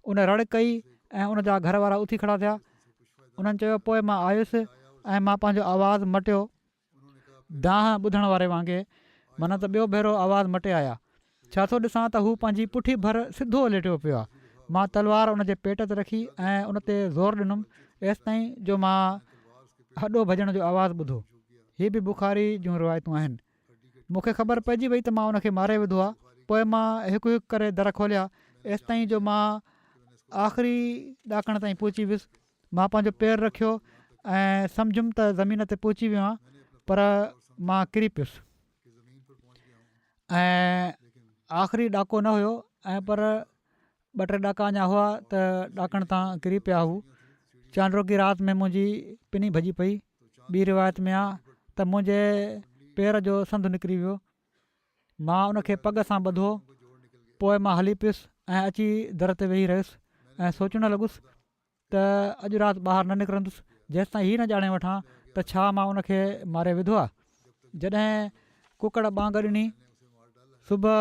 उन रड़ कई ऐं उनजा घर वारा उथी खड़ा थिया। उन्हनि चयो, पोइ मां आयुसि ऐं मां पंहिंजो आवाज़ु मटियो दांह ॿुधण वारे वांगुरु, माना त ॿियो भेरो आवाज़ु मटे आया। छा थो ॾिसां त हू पंहिंजी पुठी भर सिधो लेटियो पियो आहे। मां तलवार उनजे पेट ते रखी ऐं उन ते ज़ोर ॾिनुमि एसि ताईं जो मां हॾो भॼण जो आवाज़ु ॿुधो। हीअ बि बुखारी जूं रिवायतूं आहिनि। मूंखे ख़बर पइजी वई त मां उनखे मारे विधो आहे। पोइ मां हिकु हिकु करे दर खोलिया एसि ताईं जो मां आख़िरी ॾाकण ताईं पहुची वियुसि। मां पंहिंजो पेरु रखियो ऐं सम्झुमि त ज़मीन ते पहुची वियो आहियां, पर मां किरी पियुसि ऐं आख़िरी ॾाको न हुयो ऐं पर ॿ टे ॾाका अञा हुआ त ॾाकण तां किरी पिया हू। चांड्रोकी राति में मुंहिंजी पिनी भॼी पई। ॿी रिवायत में आहे त मुंहिंजे पेर जो संदु निकिरी वियो। मां उनखे पग सां ॿधो। पोइ मां हली पियुसि ऐं अची दर ते वेही रहियुसि ऐं सोचणु लॻुसि त अॼु राति ॿाहिरि न निकिरंदुसि जेसि ताईं हीअ न ॼाणे वठां त छा मां उनखे मारे विधो आहे। जॾहिं कुकड़ ॿांग ॾिनी, सुबुह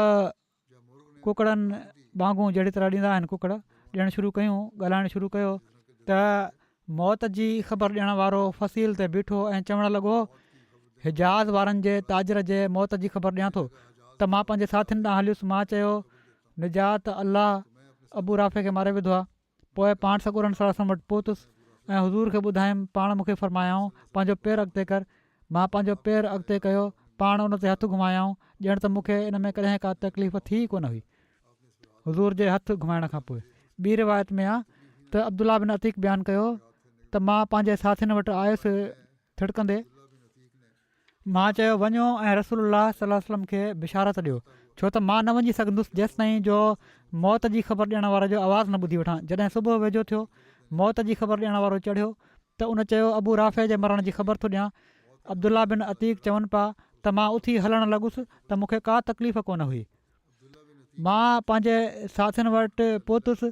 कुकड़नि ॿांगूं जहिड़ी तरह ॾींदा आहिनि, कुकड़ ॾियणु शुरू कयूं, ॻाल्हाइणु शुरू कयो त मौत जी ख़बर ॾियण वारो फ़सील ते बीठो ऐं चवणु लॻो, हिजाज़ वारनि जे ताजर जे मौत जी ख़बर ॾियां थो। त मां पंहिंजे साथियुनि ॾांहुं हलियुसि। मां चयो, निजात अलाह अबू राफ़े खे मारे विधो आहे। पोइ पाण सॻोरनि सलम वटि पहुतुसि ऐं हज़ूर खे ॿुधायमि। पाण मूंखे फ़रमायाऊं, पंहिंजो पेरु अॻिते कर। मां पंहिंजो पेरु अॻिते कयो, पाण उन ते हथु घुमायाऊं, ॼण त मूंखे इन में कॾहिं का तकलीफ़ थी कोन हुई हज़ूर जे हथु घुमाइण खां पोइ। ॿी रिवायत में आहे त अब्दुल्ला बिन अतीक बयानु कयो त मां पंहिंजे साथियुनि वटि आयुसि थिड़कंदे। मां चयो, वञो ऐं रसूलुल्लाह सल्लल्लाहु अलैहि वसल्लम खे बिशारत ॾियो, छो त मां न वञी सघंदुसि जेसि ताईं जो मौत जी ख़बर ॾियण वारे जो आवाज़ु न ॿुधी वठां। जॾहिं सुबुह वेझो थियो, मौत जी ख़बर ॾियण वारो चढ़ियो त उन चयो अबू राफ़े जे मरण जी ख़बर थो ॾियां। अब्दुल्ला बिन अतीक चवनि पिया त मां उथी हलणु लॻुसि त मूंखे का तकलीफ़ कोन हुई। मां पंहिंजे साथियुनि वटि पहुतुसि।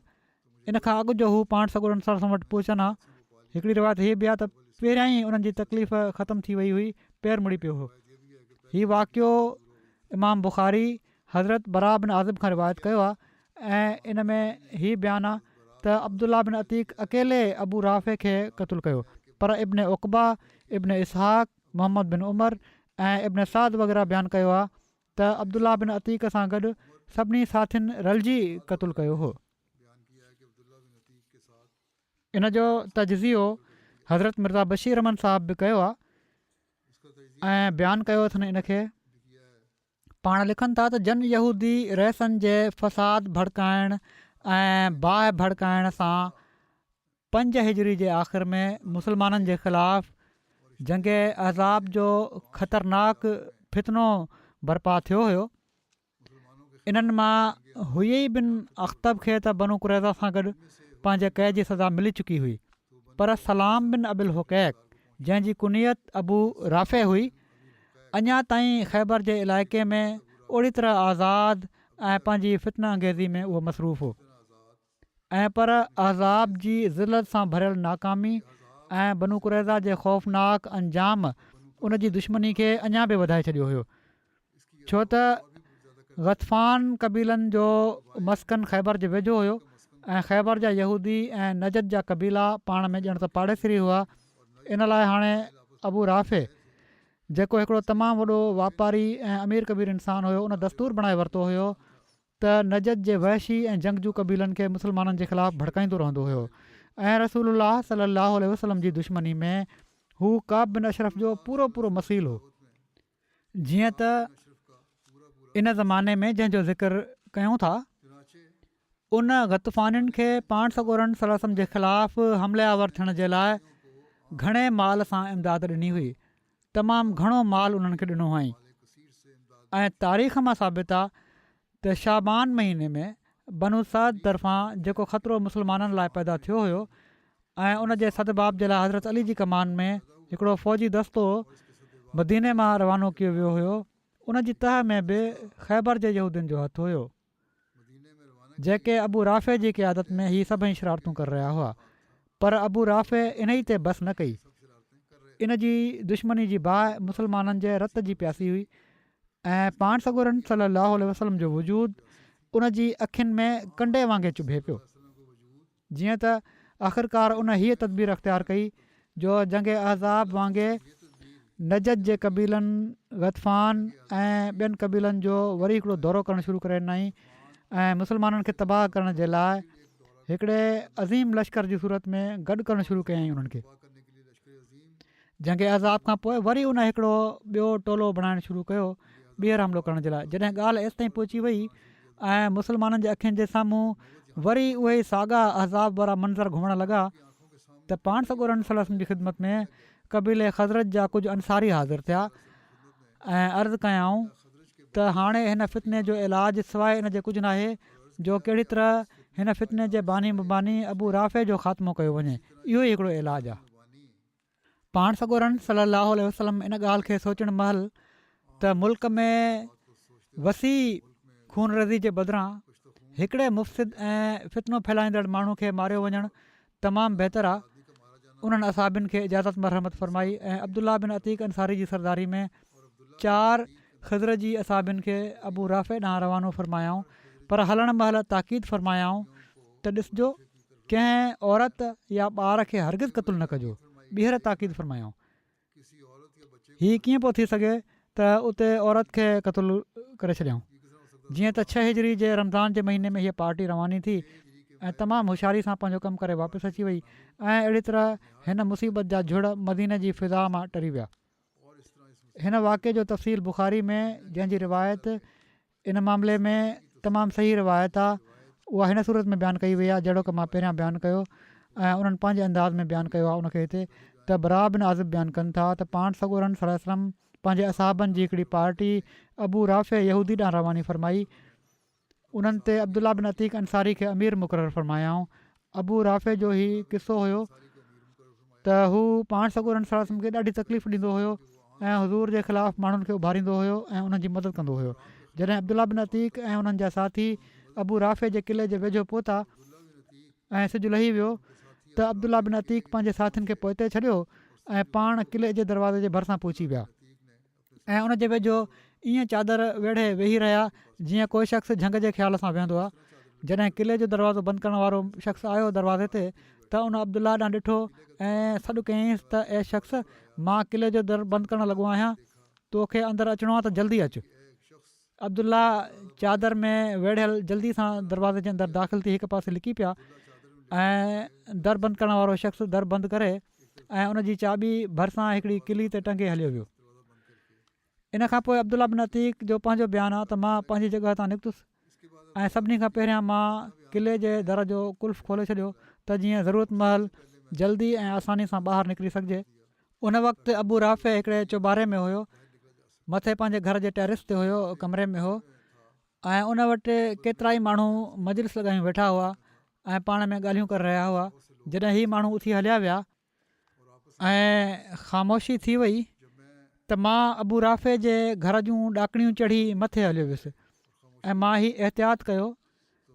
इन खां अॻु जो हू पाण सॻोरनि सर वटि पहुचनि हा। हिकिड़ी रिवायत हीअ बि आहे त पहिरियां ई उन्हनि जी तकलीफ़ ख़तमु थी वई हुई, पेर मुड़ी पियो हो। हीउ वाक़ियो इमाम बुख़ारी हज़रत बरा बिन आज़िब खां रिवायत कयो आहे ऐं इन में हीउ बयानु आहे त अब्दुल्ला बिन अतीक अकेले अबू राफ़े खे क़तलु कयो, पर इब्न उक़बा, इब्न इसहाक़, मोहम्मद बिन उमर ऐं इब्न साद वग़ैरह बयानु कयो आहे त अब्दुल्ला बिन अतीक सां गॾु सभिनी साथियुनि रलिजी क़तलु कयो हो। इन जो तजज़ियो हज़रत मिर्ज़ा बशीर अहमद साहिब बि कयो आहे ऐं बयानु कयो अथनि इन खे। पाण लिखनि था त जन यहूदी रहसनि जे फ़साद भड़काइण ऐं बाहि भड़काइण सां 5 हिजरी जे आख़िर में मुसलमाननि जे ख़िलाफ़ जंग अहज़ाब जो ख़तरनाक फितनो बर्पा थियो हुयो। इन्हनि मां हुयई बिन अख़्तब खे त बनु कुरैज़ा सां गॾु पंहिंजे क़ैद जी सज़ा मिली चुकी हुई, पर सलाम बिन अबिल हुकैक जंहिंजी कुनियत अबू राफ़े हुई अञा ताईं ख़ैबर जे इलाइक़े में ओड़ी तरह आज़ादु ऐं पंहिंजी फितना अंगेज़ी में उहो मसरूफ़ हो ऐं पर अहज़ाब जी ज़िलत सां भरियल नाकामी ऐं बनु कुरैज़ा जे ख़ौफ़नाक अंजाम उन जी दुश्मनी खे अञा बि वधाए छॾियो हुयो, छो त ग़तफ़ान क़बीलनि जो मस्कन ख़ैबर जे वेझो हुयो ऐं ख़ैबर जा यहूदी ऐं नजद जा क़बीला पाण में ॼण त पाड़ेसरी हुआ। इन लाइ हाणे अबू राफ़े जेको हिकिड़ो तमामु वॾो वापारी ऐं अमीर कबीर इंसानु हुयो, उन दस्तूर बणाए वरितो हुयो त नजद जे वहशी ऐं जंगजू क़बीलनि खे मुसलमाननि जे ख़िलाफ़ु भड़काईंदो रहंदो हुयो ऐं रसूलुल्लाह सल्लल्लाहु अलैहि वसल्लम जी दुश्मनी में हू काब बिन अशरफ जो पूरो पूरो मसील हो। जीअं त इन ज़माने में जंहिंजो ज़िक्र कयूं था, उन ग़तफ़ानियुनि खे पाण सॻोरन सलम जे ख़िलाफ़ु हमलियावर थियण जे लाइ घणे माल सां इमदाद ॾिनी हुई, तमामु घणो माल उन्हनि खे ॾिनो हुअईं ऐं तारीख़ मां साबित आहे त शाबान महीने में बनु सद तरफ़ां जेको ख़तरो मुसलमाननि लाइ पैदा थियो हुयो ऐं उन जे सदबाब जे लाइ हज़रत अली जी कमान में हिकिड़ो फ़ौजी दस्तो मदीने मां रवानो कयो वियो हुयो, उन जी तह में बि ख़ैबर जे यहूदियुनि जो हथु हुयो जेके अबू राफ़े जी क़यादत में ही सभई शरारतूं करे रहिया हुआ। पर अबू राफ़े इन ई ते बस न कई। इन जी दुश्मनी जी बाहि मुसलमाननि जे रत जी प्यासी हुई ऐं पाण सॻोरन सल्लल्लाहु अलैहि वसल्लम जो वजूद उन जी अखियुनि में कंडे वांगुरु चुभे पियो। जीअं त आख़िरकार उन हीअ तदबीर अख़्तियार कई जो जंग अहज़ाब वांगुरु नजद जे क़बीलनि ग़तफ़ान ऐं ॿियनि क़बीलनि जो वरी हिकिड़ो दौरो करणु शुरू करे ॾिनई ऐं मुसलमाननि खे तबाह करण जे लाइ हिकिड़े अज़ीम लश्कर जी सूरत में गॾु करणु शुरू कयईं उन्हनि खे। जंग अहज़ाब खां पोइ वरी उन हिकिड़ो ॿियो टोलो बणाइणु शुरू कयो ॿीहर हमिलो करण जे लाइ। जॾहिं ॻाल्हि एसि ताईं पहुची वई ऐं मुसलमाननि जे अखियुनि जे साम्हूं वरी उहे साॻा अहज़ाब वारा मंज़र घुमणु लॻा त पाण सॻोरन सलम जी ख़िदमत में क़बीले ख़ज़रत जा कुझु अंसारी हाज़िर थिया ऐं अर्ज़ु कयाऊं त हाणे हिन फितने जो इलाजु सवाइ इन जे कुझु न आहे जो कहिड़ी तरह हिन फितने जे बानी मुबानी अबू राफ़े जो ख़ात्मो कयो वञे, इहो ई हिकिड़ो इलाजु आहे। पाण सॻोरन सल्लल्लाहु अलैहि वसल्लम इन ॻाल्हि खे सोचण महिल त मुल्क में वसी खून रज़ी जे बदिरां हिकिड़े मुफ़्सिद ऐं फितनो फैलाईंदड़ माण्हू खे मारियो वञणु तमामु बहितरु आहे, उन्हनि असाबिन खे इजाज़त मरहमत फ़रमाई ऐं अब्दुल्ला बिन अतीक अंसारी जी सरदारी में 4 ख़ज़र जी असाबिन खे अबू राफ़े ॾांहुं रवानो फ़रमायाऊं, पर हलण महिल ताक़ीद फ़रमायाऊं त ॾिसजो कंहिं औरत या ॿार खे हरगिज़ क़तलु न कजो। ॿीहर ताक़ीद फ़रमायाऊं हीअ कीअं पियो थी सघे त उते औरत खे क़तलु करे छॾियऊं। जीअं त 6 हिजरी जे रमज़ान जे महीने में हीअ पार्टी रवानी थी ऐं तमामु होशियारी सां पंहिंजो कमु करे वापसि अची वई ऐं अहिड़ी तरह हिन मुसीबत जा झुड़ मदीने जी फ़िज़ा मां टरी विया। हिन वाक़े जो तफ़सील बुख़ारी में जंहिंजी रिवायत इन मामले में तमामु सही रिवायत आहे, उहा हिन सूरत में बयानु कई वई आहे जहिड़ो की मां पहिरियां बयानु कयो ऐं उन्हनि पंहिंजे अंदाज़ में बयानु कयो आहे। उनखे हिते त बरा बिन आज़िब बयानु कनि था त पाण सॻोरन सलम पंहिंजे असाबनि जी हिकिड़ी पार्टी अबू राफ़े यहूदी ॾांहुं रवानी फ़रमाई। उन्हनि ते अब्दुल्ला बिन अतीक अंसारी खे अमीर मुक़ररु फ़रमायाऊं। अबू राफ़े जो ही किसो हुयो त हू पाण सॻोरन सलाह खे ॾाढी तकलीफ़ ॾींदो हुयो ऐं हज़ूर जे ख़िलाफ़ु माण्हुनि खे उभारींदो हुयो ऐं उन्हनि जी मदद कंदो हुयो. जॾहिं अब्दुल्ला बिन अतीक ऐं उन्हनि जा साथी अबू राफ़े जे क़िले जे वेझो पहुता ऐं सिजु लही वियो त अब्दुल्ला बिन अतीक पंहिंजे साथियुनि खे पोइते छॾियो ऐं पाण क़िले जे दरवाज़े जे भरिसां पहुची विया ऐं उन जे वेझो ईअं चादर वेढ़े वेही रहिया जीअं कोई शख़्स झंग जे ख़्याल सां वेहंदो आहे. जॾहिं क़िले जो दरवाज़ो बंदि करण वारो शख़्स आयो दरवाज़े ते त उन अब्दुल्ला ॾांहुं ॾिठो ऐं सॾु कयईंसि त ए शख़्स, मां क़िले जो दर बंदि करणु लॻो आहियां, तोखे अंदरि अचिणो आहे त जल्दी अचु. अब्दुल्ला चादर में वेढ़ियल जल्दी सां दरवाज़े जे अंदरि दाख़िल थी हिकु पासे लिकी पिया ऐं दर बंदि करण वारो शख़्स दर बंदि करे ऐं उन जी चाॿी भरिसां हिकिड़ी किली ते टंगे हलियो वियो. इन खां पोइ अब्दुल्ला बिन अतीक जो पंहिंजो बयानु आहे त मां पंहिंजी जॻह तां निकितुसि ऐं सभिनी खां पहिरियां मां क़िले जे दर जो कुल्फ खोले छॾियो त जीअं ज़रूरत महिल जल्दी ऐं आसानी सां ॿाहिरि निकिरी सघिजे. उन वक़्तु अबू राफ़े हिकिड़े चौबारे में हुयो, मथे पंहिंजे घर जे टेरिस ते हुयो, कमरे में हो ऐं उन वटि केतिरा ई माण्हू मजलिस लॻायूं वेठा हुआ ऐं पाण में ॻाल्हियूं करे रहिया हुआ. जॾहिं ही माण्हू उथी हलिया विया ऐं ख़ामोशी थी वई त मां अबू राफ़े जे घर जूं ॾाकणियूं चढ़ी मथे हलियो वियुसि ऐं मां ही एहतियात कयो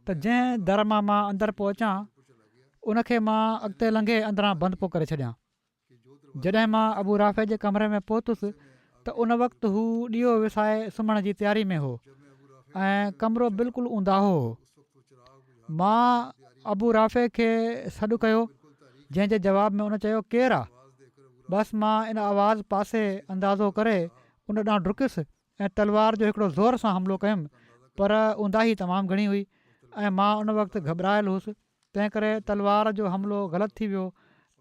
त जंहिं दर मां अंदरि पहुचां उनखे मां अॻिते लंघे अंदरां बंदि पोइ करे छॾियां. जॾहिं मां अबू राफ़े जे कमरे में पहुतुसि त उन वक़्तु हू ॾीओ विसाए सुम्हण जी तयारी में हो ऐं कमिरो बिल्कुलु ऊंदाहो हो. मां अबू राफ़े खे सॾु कयो जंहिंजे जवाब में उन चयो, केरु आहे? बसि मां इन आवाज़ पासे अंदाज़ो करे उन ॾांहुं डुकियुसि ऐं तलवार जो हिकिड़ो ज़ोर सां हमिलो कयुमि, पर ऊंदाही तमामु घणी हुई ऐं मां उन वक़्तु घबरायल हुउसि. तंहिं करे तलवार जो हमिलो ग़लति थी वियो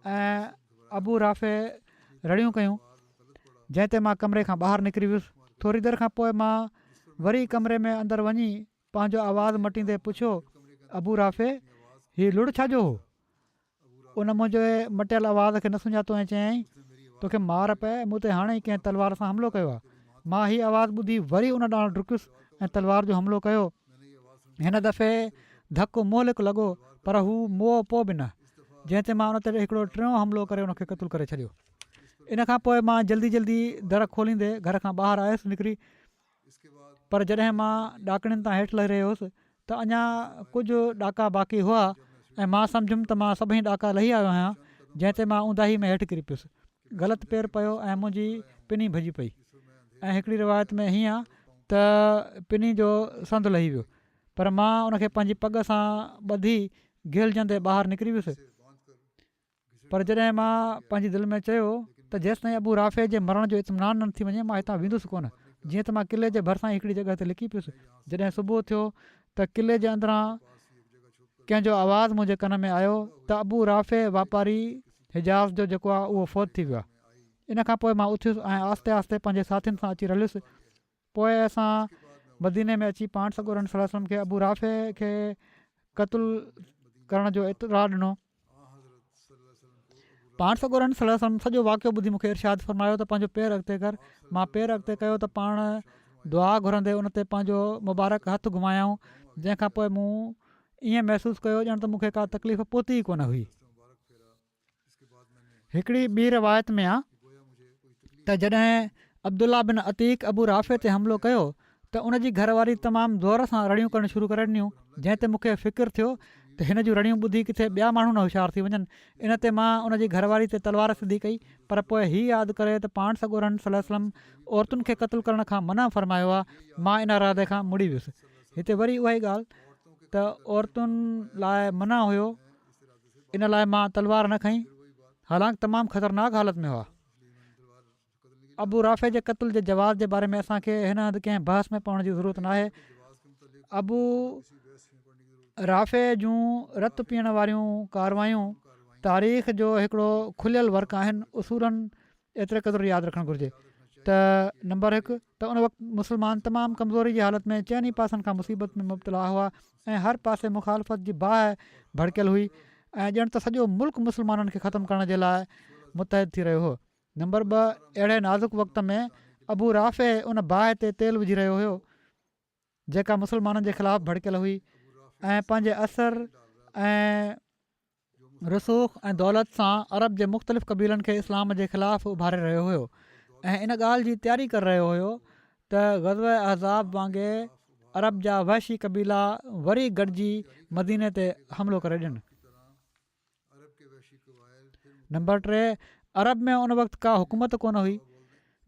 ऐं अबू राफ़े रड़ियूं कयूं, जंहिं ते मां कमरे खां ॿाहिरि निकिरी वियुसि. थोरी देरि खां पोइ मां वरी कमरे में अंदरि वञी पंहिंजो आवाज़ु मटींदे पुछियो, अबू राफ़े, हीउ लुड़ छाजो हो? उन मुंहिंजे मटियल आवाज़ खे न सुञातो ऐं चयईं, तोखे मार पए, मूं ते हाणे ई कंहिं तलवार सां हमिलो कयो आहे. मां हीअ आवाज़ु ॿुधी वरी उन ॾांहुं डुकियुसि ऐं तलवार जो हमिलो कयो. हिन दफ़े धकु मोहलिक लॻो, पर हू मोह पोइ बि न, जंहिं ते मां उन ते हिकिड़ो टियों हमिलो करे उनखे क़तलु करे छॾियो. इन खां पोइ मां जल्दी जल्दी दर खोलींदे घर खां ॿाहिरि आयुसि निकिरी, पर जॾहिं मां ॾाकणियुनि तां हेठि लही रहियो हुउसि त अञा कुझु ॾाका बाक़ी हुआ ऐं मां सम्झुमि त मां सभई ॾाका लही आयो आहियां, जंहिं ते मां ऊंदाही में हेठि किरी पियुसि. ग़लति पेरु पियो ऐं मुंहिंजी पिनी भॼी पई ऐं हिकिड़ी रिवायत में हीअं आहे त पिनी जो संदु लही वियो, पर मां उनखे पंहिंजी पग सां ॿधी घिलजंदे ॿाहिरि निकिरी वियुसि. पर जॾहिं मां पंहिंजी दिलि में चयो त जेसिताईं अबू राफ़े जे मरण जो इत्मिनान न थी वञे मां हितां वेंदुसि कोन, जीअं त मां क़िले जे भरिसां हिकिड़ी जॻह ते लिकी पियुसि. जॾहिं सुबुह थियो त क़िले जे अंदरां कंहिंजो आवाज़ु मुंहिंजे कन में आयो त अबू राफ़े वापारी हिजाज़ जो जेको आहे उहो फ़ौत थी वियो आहे. इन खां पोइ मां उथियुसि ऐं आस्ते आस्ते पंहिंजे साथियुनि सां अची रलियुसि. पोइ असां मदीने में अची पाण सॻोरन सल्लल्लाहु अलैहि वसल्लम खे अबू राफ़े खे क़तलु करण जो इतरा ॾिनो. पाण सॻोरन सल्लल्लाहु अलैहि वसल्लम सॼो वाक़ियो ॿुधी मूंखे इरशाद फ़रमायो त पंहिंजो पेरु अॻिते कर. मां पेरु अॻिते कयो त पाण दुआ घुरंदे उन ते पंहिंजो मुबारक हथु घुमायाऊं, जंहिंखां पोइ मूं ईअं महसूसु कयो ॼण त मूंखे का तकलीफ़ पहुती ई कोन हुई. हिकिड़ी ॿी रिवायत में आहे त जॾहिं अब्दुल्ला बिन अतीक अबू राफ़े ते हमिलो कयो त उन जी घरवारी तमामु ज़ोर सां रड़ियूं करणु शुरू करे ॾिनियूं, जंहिं ते मूंखे फ़िकिरु थियो त हिन जूं रड़ियूं ॿुधी किथे ॿिया माण्हू न होशियार थी वञनि. इन ते मां उन जी घरवारी ते तलवार सिधी कई, पर पोइ हीअ यादि करे त पाण सॻोरन सल्लल्लाहु अलैहि वसल्लम औरतुनि खे क़तलु करण खां मना फ़रमायो आहे, मां इन इरादे खां मुड़ी वियुसि. हिते वरी उहा ई ॻाल्हि त औरतुनि लाइ मना हुयो, इन लाइ मां तलवार न खईं, हालांकि तमामु ख़तरनाक हालत में हुआ. अबू राफ़े जे क़तल जे जवाज़ जे बारे में असांखे हिन हंधि कंहिं बहस में पवण जी ज़रूरत न आहे. अबू राफ़े जूं रत पीअण वारियूं कारवायूं तारीख़ जो हिकिड़ो खुलियल वर्क आहिनि. उसूलनि एतिरे क़दुरु यादि रखणु घुरिजे त नंबर 1 त उन वक़्तु मुस्लमान तमामु कमज़ोरी जी हालत में चइनि ई पासनि खां मुसीबत में मुब्तला हुआ ऐं हर पासे मुखालफ़त जी बाहि भड़कियल हुई ऐं ॼण त सॼो मुल्क मुस्लमाननि खे ख़तमु करण जे लाइ मुतहिद थी रहियो हो. नंबर 2 अहिड़े नाज़ुक वक़्त में अबू राफ़े उन बाहि ते तेलु विझी रहियो हुयो जेका मुस्लमाननि जे ख़िलाफ़ु भड़कियल हुई ऐं पंहिंजे असर ऐं रसूख़ ऐं दौलत सां अरब जे मुख़्तलिफ़ क़बीलनि खे इस्लाम जे ख़िलाफ़ु उभारे रहियो हुयो ऐं इन ॻाल्हि जी तयारी करे रहियो हुयो त ग़ज़वे अहज़ाब वांगुरु अरब जा वहशी क़बीला वरी गॾिजी मदीने ते हमिलो करे ॾियनि। नंबर 3, अरब में उन वक़्तु का हुकूमत कोन हुई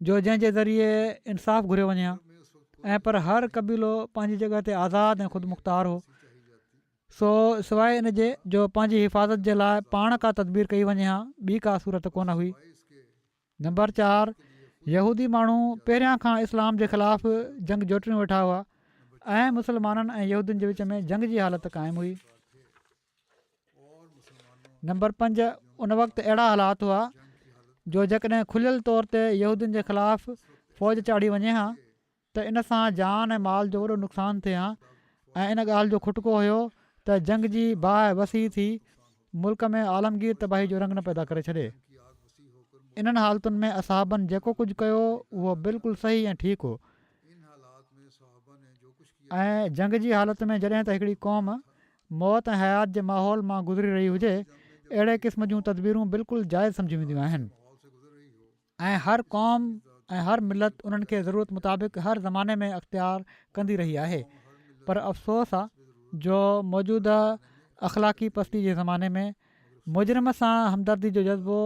जो जंहिंजे ज़रिए इंसाफ़ घुरियो वञे हा ऐं पर हर क़बीलो पंहिंजी जॻह ते आज़ादु ऐं ख़ुदि मुख़्तार हो। सो सवाइ इन जे जो पंहिंजी हिफ़ाज़त जे लाइ पाण का तदबीर कई वञे हा ॿी का सूरत कोन हुई। नंबर 4, यहूदी माण्हू पहिरियां खां इस्लाम जे ख़िलाफ़ु जंग जोटणियूं वेठा हुआ ऐं मुसलमाननि ऐं यहूदियुनि जे विच में जंग जी हालति क़ाइमु हुई। नंबर 5, उन वक़्तु अहिड़ा हालात हुआ जो जेकॾहिं खुलियल तौर ते यहूदियुनि जे ख़िलाफ़ु फ़ौज चाढ़ी वञे हा त इन सां जान ऐं माल जो वॾो नुक़सानु थिए हा ऐं इन ॻाल्हि जो खुटको हुयो त जंग जी बाहि वसी थी मुल्क में आलमगीर तबाही जो रंग न पैदा करे छॾे। इन्हनि हालतुनि में असहाबनि जेको कुझु कयो उहो बिल्कुलु सही ऐं ठीकु हो ऐं जंग जी हालति में जॾहिं त हिकिड़ी क़ौम मौत ऐं हयात जे माहौल मां गुज़री रही हुजे अहिड़े क़िस्म जूं तदबीरूं बिल्कुलु जाइज़ सम्झी वेंदियूं आहिनि ऐं हर क़ौम ऐं हर मिलत उन्हनि खे ज़रूरत मुताबिक़ हर ज़माने में अख़्तियार कंदी रही आहे। पर अफ़सोस आहे जो मौजूदा अख़लाक़ी पस्ती जे ज़माने में मुजरिम सां हमदर्दी जो जज़्बो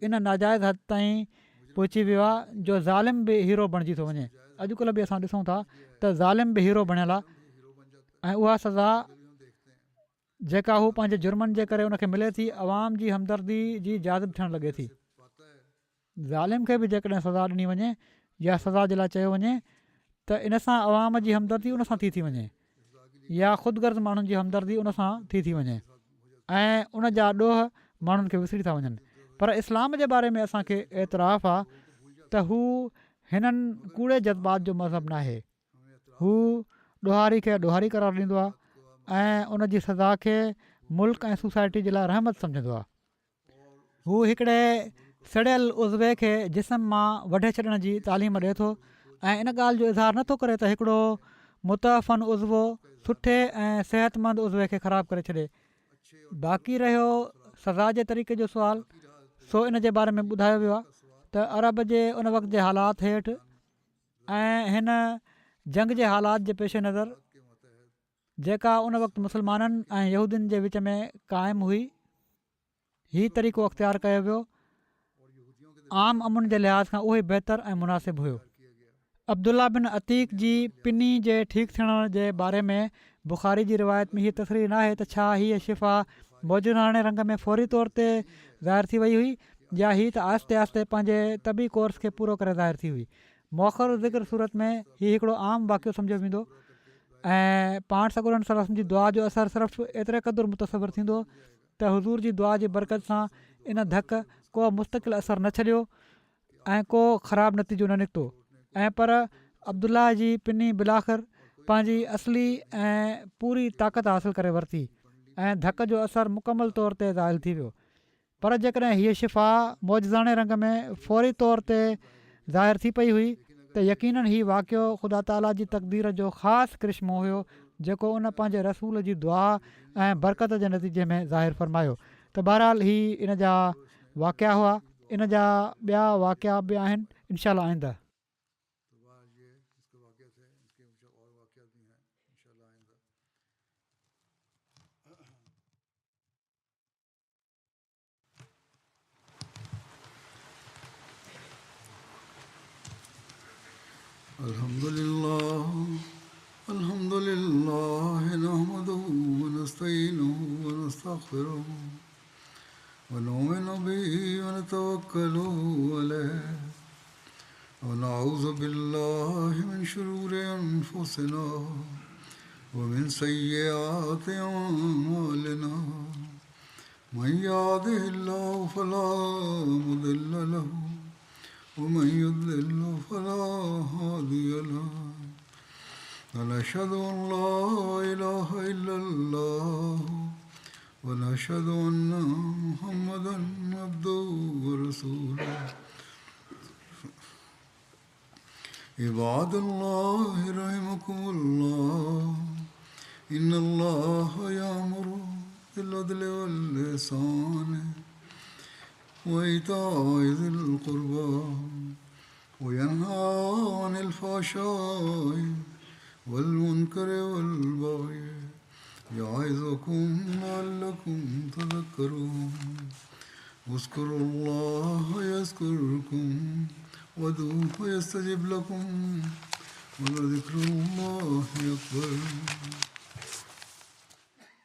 इन नाजाइज़ हद ताईं पहुची वियो आहे जो ज़ालिम बि हीरो बणिजी थो वञे। अॼुकल्ह बि असां ॾिसूं था त ज़ालिम बि हीरो बणियल आहे ऐं उहा सज़ा जेका हू पंहिंजे जुर्मनि जे करे उनखे मिले थी अवाम जी हमदर्दी जी जाज़िब थियणु लॻे थी। ज़ालिम खे बि जेकॾहिं सज़ा ॾिनी वञे या सज़ा जे लाइ चयो वञे त इन सां अवाम जी हमदर्दी उन सां थी वञे या ख़ुदगर्ज़ माण्हुनि जी हमदर्दी उन सां थी वञे ऐं उन जा ॾोह माण्हुनि खे विसरी था वञनि। पर इस्लाम जे बारे में असांखे एतिराफ़ आहे त हू हिननि कूड़े जज़्बात जो मज़हब न आहे। हू ॾोहारी खे ॾोहारी करार ॾींदो आहे ऐं उन जी सज़ा खे मुल्क ऐं सोसाइटी जे लाइ रहमत सम्झंदो आहे। हू हिकिड़े सड़ियल उज़वे खे जिस्म मां वढे छॾण जी तालीम ॾिए थो ऐं इन ॻाल्हि जो इज़हार नथो करे त हिकिड़ो मुतफ़न उज़वो सुठे ऐं सिहतमंद उज़वे खे ख़राबु करे छॾे। बाक़ी रहियो सज़ा जे तरीक़े जो सुवाल, सो इन जे बारे में ॿुधायो वियो आहे त अरब जे उन वक़्त जे हालात हेठि ऐं हिन जंग जे हालात जे पेश नज़र जेका उन वक़्तु मुसलमाननि ऐं यहूदियुनि जे विच में क़ाइमु हुई हीउ तरीक़ो अख़्तियार कयो वियो आम अमुन जे लिहाज़ खां उहो ई बहितरु ऐं मुनासिबु हुयो। अब्दुल्ला बिन अतीक जी पिनी जे ठीकु थियण जे बारे में बुख़ारी जी रिवायत में हीअ तस्रीर न आहे त छा हीअ शिफ़ा मौजूदाणे रंग में फ़ौरी तौर ते ज़ाहिर थी वई हुई या हीअ त आहिस्ते आहिस्ते पंहिंजे तबी कोर्स खे पूरो करे ज़ाहिर थी हुई। मौख़र ज़िक्र सूरत में हीउ हिकिड़ो आम वाक़ियो सम्झो वेंदो ऐं पाण सॻुरनि सलम जी दुआ जो असरु सिर्फ़ु एतिरे क़दुरु मुतसिर थींदो त हुज़ूर जी दुआ जी बरकत सां इन धक को मुस्तक़िल असरु न छॾियो ऐं को ख़राबु नतीजो न निकितो ऐं पर अब्दुल्ला जी पिनी बिलाख़िर पंहिंजी असली ऐं पूरी ताक़त हासिलु करे वरिती ऐं धक जो असरु मुकमल तौर ते ज़ाइल थी वियो। पर जेकॾहिं हीअ शिफ़ा मौजज़ाणे रंग में फ़ौरी तौर ते ज़ाहिर थी पई हुई त यकीननि हीउ वाक़ियो ख़ुदा ताला जी तक़दीर जो ख़ासि करिश्मो हुयो जेको उन पंहिंजे रसूल जी दुआ ऐं बरकत जे नतीजे में ज़ाहिर फ़रमायो। त बहरहाल हीअ इन जा वाक़िया हुआ, इन जा ॿिया वाक़िया बि आहिनि इंशाअल्लाह आईंदा। अल्हम्दुलिल्लाह नहमदुहु व नस्तईनुहु व नस्तगफिरुहु व नु'मिनु बिही व नतवक्कलु अलैहि व नऊज़ु बिल्लाहि मिन शुरूरि अनफुसिना व मिन सय्यिआति अअमालिना मन यहदिहिल्लाहु फला मुदिल्ल लहु ومن يضلل فلا هادي له ونشهد أن لا إله إلا الله ونشهد أن محمدا عبده ورسوله عباد الله رحمكم الله إن الله يأمر بالعدل والإحسان وإيتاء ذي القربى وينهى عن الفحشاء والمنكر والبغي يعظكم لعلكم تذكرون اذكروا الله يذكركم وادعوه يستجب لكم ولذكر الله أكبر